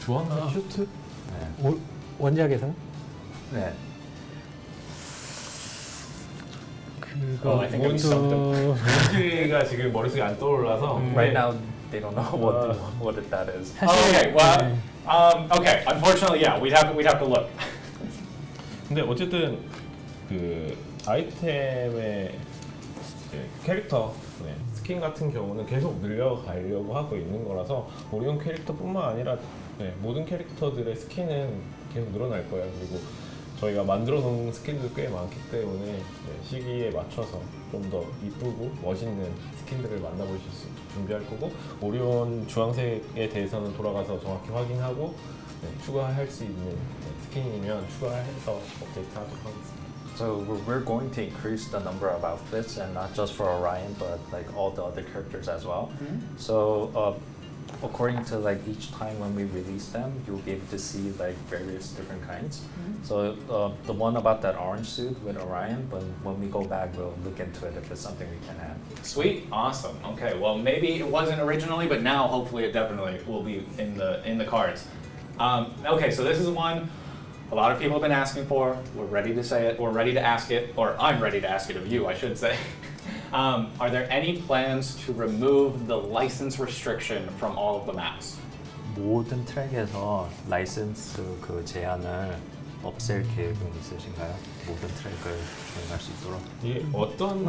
주황색 슈트? 네. 원작에서? 네. Oh, I think it'd be something. 뭔지가 지금 머릿속에 안 떠올라서 Right now, they don't know what that is. Okay, well, 네. okay. Unfortunately, yeah, we'd have to look. 근데 어쨌든 그 아이템의 이제 캐릭터 스킨 같은 경우는 계속 늘려가려고 하고 있는 거라서 오리온 캐릭터뿐만 아니라 모든 캐릭터들의 스킨은 계속 늘어날 거예요. 그리고 저희가 만들어 놓은 스킨도 꽤 많기 때문에 시기에 맞춰서 좀 더 이쁘고 멋있는 스킨들을 만나보실 수 준비할 거고, 오리온 주황색에 대해서는 돌아가서 정확히 확인하고 추가할 수 있는 스킨이면 추가해서 업데이트하도록 하겠습니다. So we're going to increase the number of outfits, and not just for Orion, but like all the other characters as well. So according to like each time when we release them, you'll be able to see like various different kinds. So the one about that orange suit with Orion, but when we go back, we'll look into it if it's something we can add. Sweet, awesome. Okay, well maybe it wasn't originally, but now hopefully it definitely will be in the cards. Okay, so this is one a lot of people have been asking for. We're ready to say it. We're ready to ask it, or I'm ready to ask it of you, I should say. Are there any plans to remove the license restriction from all of the maps? 모든 트랙에서 라이센스 그 제한을 없앨 계획은 있으신가요? 모든 트랙을 주행할 수 있도록. 이게 어떤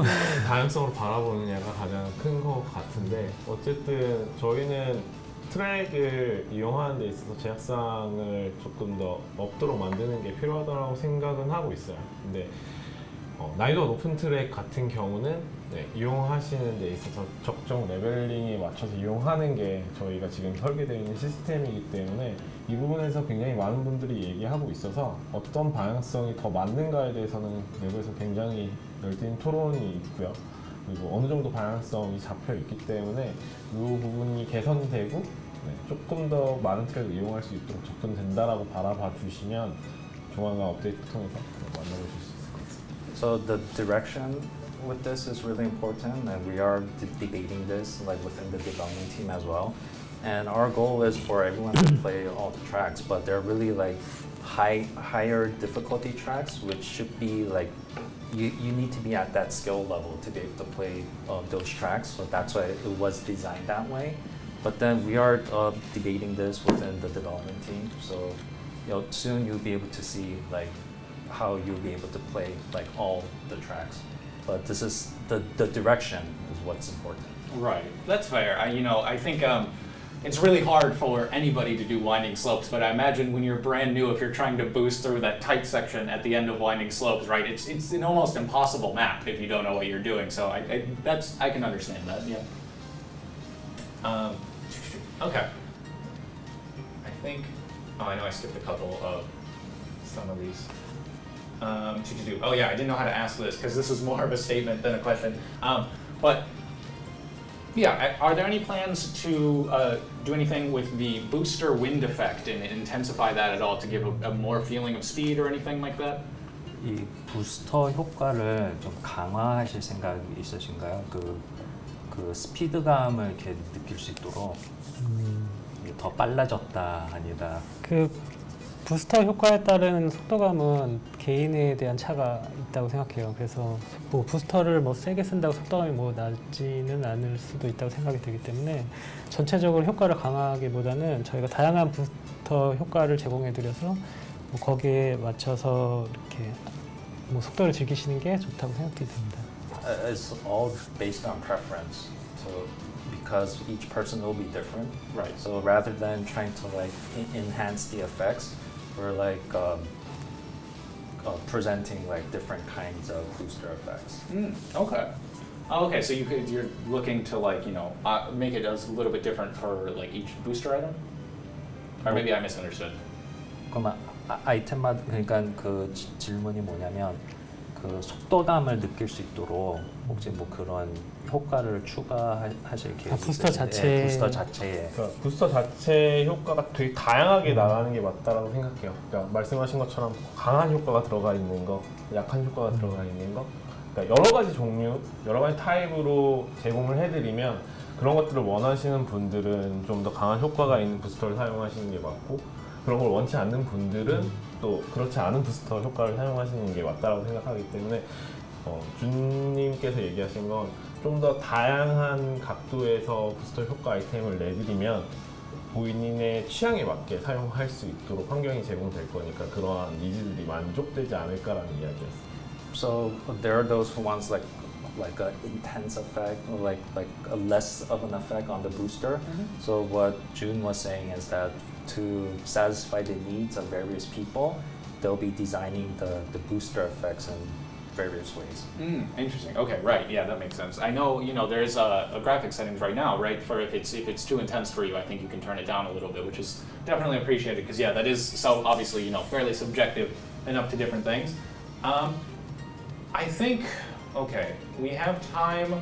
다양성을 바라보느냐가 가장 큰 것 같은데, 어쨌든 저희는 트랙을 이용하는 데 있어서 제약사항을 조금 더 없도록 만드는 게 필요하다고 생각은 하고 있어요. 근데 난이도 높은 트랙 같은 경우는 이용하시는 데 있어서 적정 레벨링에 맞춰서 이용하는 게 저희가 지금 설계되어 있는 시스템이기 때문에 이 부분에서 굉장히 많은 분들이 얘기하고 있어서 어떤 방향성이 더 맞는가에 대해서는 내부에서 굉장히 열띤 토론이 있고요. 그리고 어느 정도 방향성이 잡혀 있기 때문에 이 부분이 개선되고 조금 더 많은 트랙을 이용할 수 있도록 접근된다라고 바라봐 주시면 조만간 업데이트 통해서 만나보실 수 있을 것 같습니다. So the direction with this is really important, and we are debating this like within the development team as well. And our goal is for everyone to play all the tracks, but they're really like higher difficulty tracks, which should be like you need to be at that skill level to be able to play those tracks. So that's why it was designed that way. But then we are debating this within the development team. So soon you'll be able to see like how you'll be able to play like all the tracks. But this is the direction is what's important. Right, that's fair. I think it's really hard for anybody to do winding slopes, but I imagine when you're brand new, if you're trying to boost through that tight section at the end of winding slopes, right? It's an almost impossible map if you don't know what you're doing. So I can understand that. Yeah. Okay. I think. Oh, I know I skipped a couple of some of these. Oh yeah, I didn't know how to ask this because this is more of a statement than a question. But yeah, are there any plans to do anything with the booster wind effect and intensify that at all to give a more feeling of speed or anything like that? 이 부스터 효과를 좀 강화하실 생각이 있으신가요? 그 스피드감을 이렇게 느낄 수 있도록 이게 더 빨라졌다 아니다. 그 부스터 효과에 따른 속도감은 개인에 대한 차가 있다고 생각해요. 그래서 뭐 부스터를 뭐 세게 쓴다고 속도감이 뭐 낮지는 않을 수도 있다고 생각이 되기 때문에 전체적으로 효과를 강화하기보다는 저희가 다양한 부스터 효과를 제공해드려서 뭐 거기에 맞춰서 이렇게 뭐 속도를 즐기시는 게 좋다고 생각이 됩니다. It's all based on preference. So because each person will be different, Right. so rather than trying to like enhance the effects, we're like presenting like different kinds of booster effects. Okay. Okay, so you're looking to like make it a little bit different for like each booster item, or maybe I misunderstood. 그럼 아이템마다 그러니까 그 질문이 뭐냐면 그 속도감을 느낄 수 있도록 혹시 뭐 그런 효과를 추가하실 계획이 부스터 있으신데, 자체에. 부스터 자체에. 그러니까 부스터 자체 효과가 되게 다양하게 나가는 게 맞다라고 생각해요. 그러니까 말씀하신 것처럼 강한 효과가 들어가 있는 거, 약한 효과가 들어가 있는 거, 그러니까 여러 가지 종류, 여러 가지 타입으로 제공을 해드리면 그런 것들을 원하시는 분들은 좀 더 강한 효과가 있는 부스터를 사용하시는 게 맞고, 그런 걸 원치 않는 분들은 또 그렇지 않은 부스터 효과를 사용하시는 게 맞다라고 생각하기 때문에 준님께서 얘기하신 건 좀 더 다양한 각도에서 부스터 효과 아이템을 내드리면 본인의 취향에 맞게 사용할 수 있도록 환경이 제공될 거니까 그러한 니즈들이 만족되지 않을까라는 이야기였어요. So there are those who wants like an intense effect, or like a less of an effect on the booster. So what Jun was saying is that to satisfy the needs of various people, they'll be designing the booster effects in various ways. Interesting. Okay, right. Yeah, that makes sense. I know, there's a graphic settings right now, right? For if it's too intense for you, I think you can turn it down a little bit, which is definitely appreciated because yeah, that is so obviously, fairly subjective and up to different things. I think, okay, we have time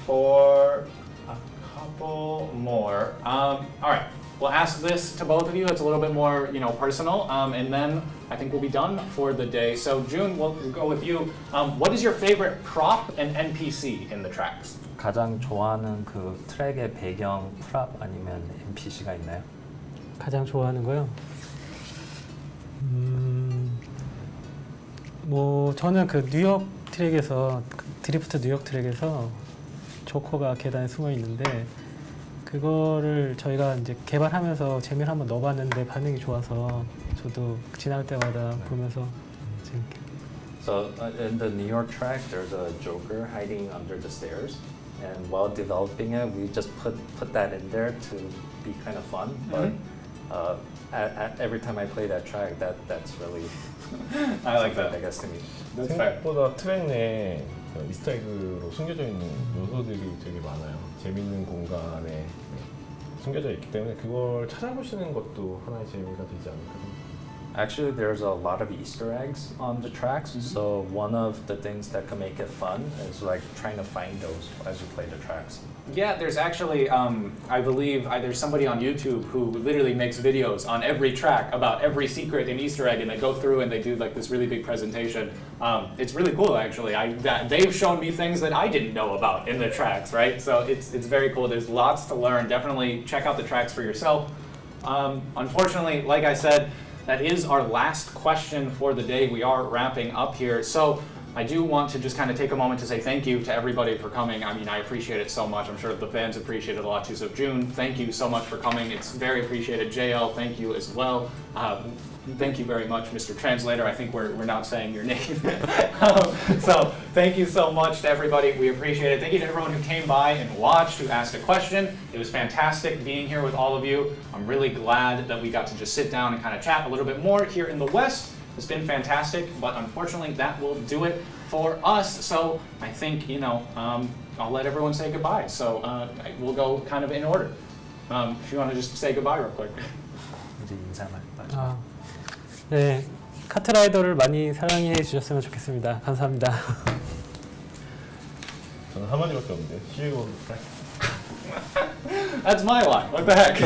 for a couple more. All right, we'll ask this to both of you. It's a little bit more, personal, and then I think we'll be done for the day. So Jun, we'll go with you. What is your favorite prop and NPC in the tracks? 가장 좋아하는 그 트랙의 배경 프랍 아니면 NPC가 있나요? 가장 좋아하는 거요? 뭐 저는 그 뉴욕 트랙에서 드리프트 뉴욕 트랙에서 조커가 계단에 숨어 있는데 그거를 저희가 이제 개발하면서 재미를 한번 넣어봤는데 반응이 좋아서 저도 지날 때마다 보면서 재밌게. So in the New York track, there's a Joker hiding under the stairs, and while developing it, we just put that in there to be kind of fun. But every time I play that track, that's really I like something that. that gets to me. That's fair. 생각보다 트랙 내에 이스터에그로 숨겨져 있는 요소들이 되게 많아요. 재밌는 공간에 숨겨져 있기 때문에 그걸 찾아보시는 것도 하나의 재미가 되지 않을까 생각합니다. Actually, there's a lot of Easter eggs on the tracks. So one of the things that can make it fun is like trying to find those as you play the tracks. Yeah, there's actually, I believe, there's somebody on YouTube who literally makes videos on every track about every secret and Easter egg, and they go through and they do like this really big presentation. It's really cool, actually. They've shown me things that I didn't know about in the tracks, right? So it's very cool. There's lots to learn. Definitely check out the tracks for yourself. Unfortunately, like I said, that is our last question for the day. We are wrapping up here. So I do want to just kind of take a moment to say thank you to everybody for coming. I mean, I appreciate it so much. I'm sure the fans appreciate it a lot too. So Jun, thank you so much for coming. It's very appreciated. JL, thank you as well. Thank you very much, Mr. Translator. I think we're not saying your name. So thank you so much to everybody. We appreciate it. Thank you to everyone who came by and watched, who asked a question. It was fantastic being here with all of you. I'm really glad that we got to just sit down and kind of chat a little bit more here in the West. It's been fantastic, but unfortunately that will do it for us. So I think, I'll let everyone say goodbye. So we'll go kind of in order. If you want to just say goodbye real quick. 이제 인사만. 네, 카트라이더를 많이 사랑해 주셨으면 좋겠습니다. 감사합니다. 저는 한마디밖에 없는데 See you on the track. That's my line. What the heck?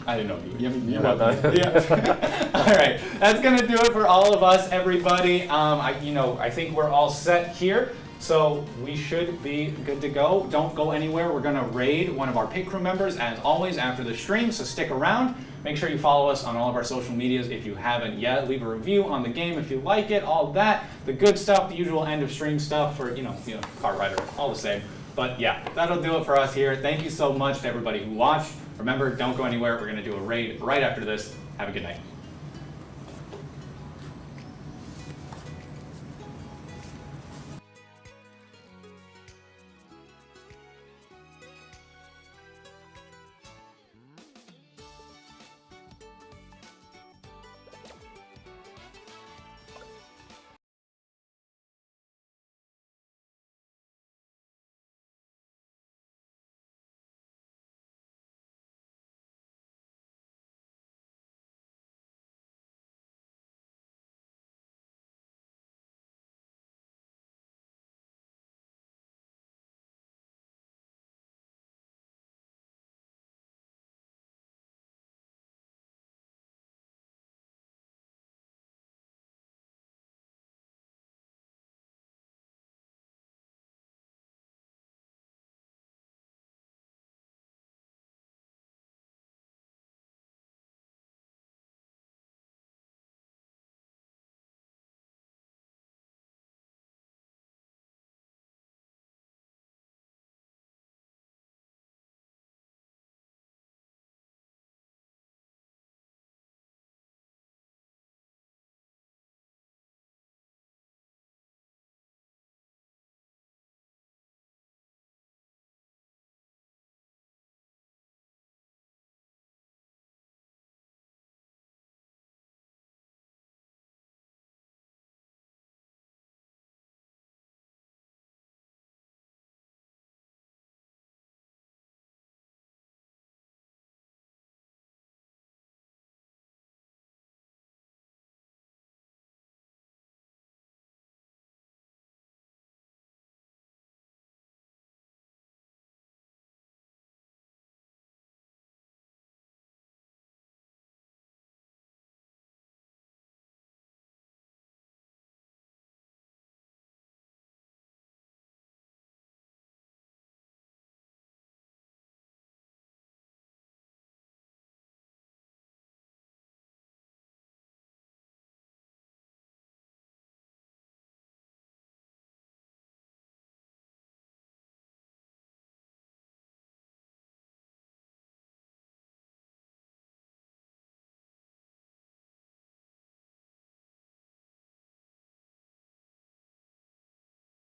I didn't know you. You know that. Yeah. All right. That's gonna do it for all of us, everybody. I think we're all set here, so we should be good to go. Don't go anywhere. We're gonna raid one of our pit crew members as always after the stream. So stick around. Make sure you follow us on all of our social medias if you haven't yet. Leave a review on the game if you like it. All that, the good stuff, the usual end of stream stuff for KartRider, all the same. But yeah, that'll do it for us here. Thank you so much to everybody who watched. Remember, don't go anywhere. We're going to do a raid right after this. Have a good night.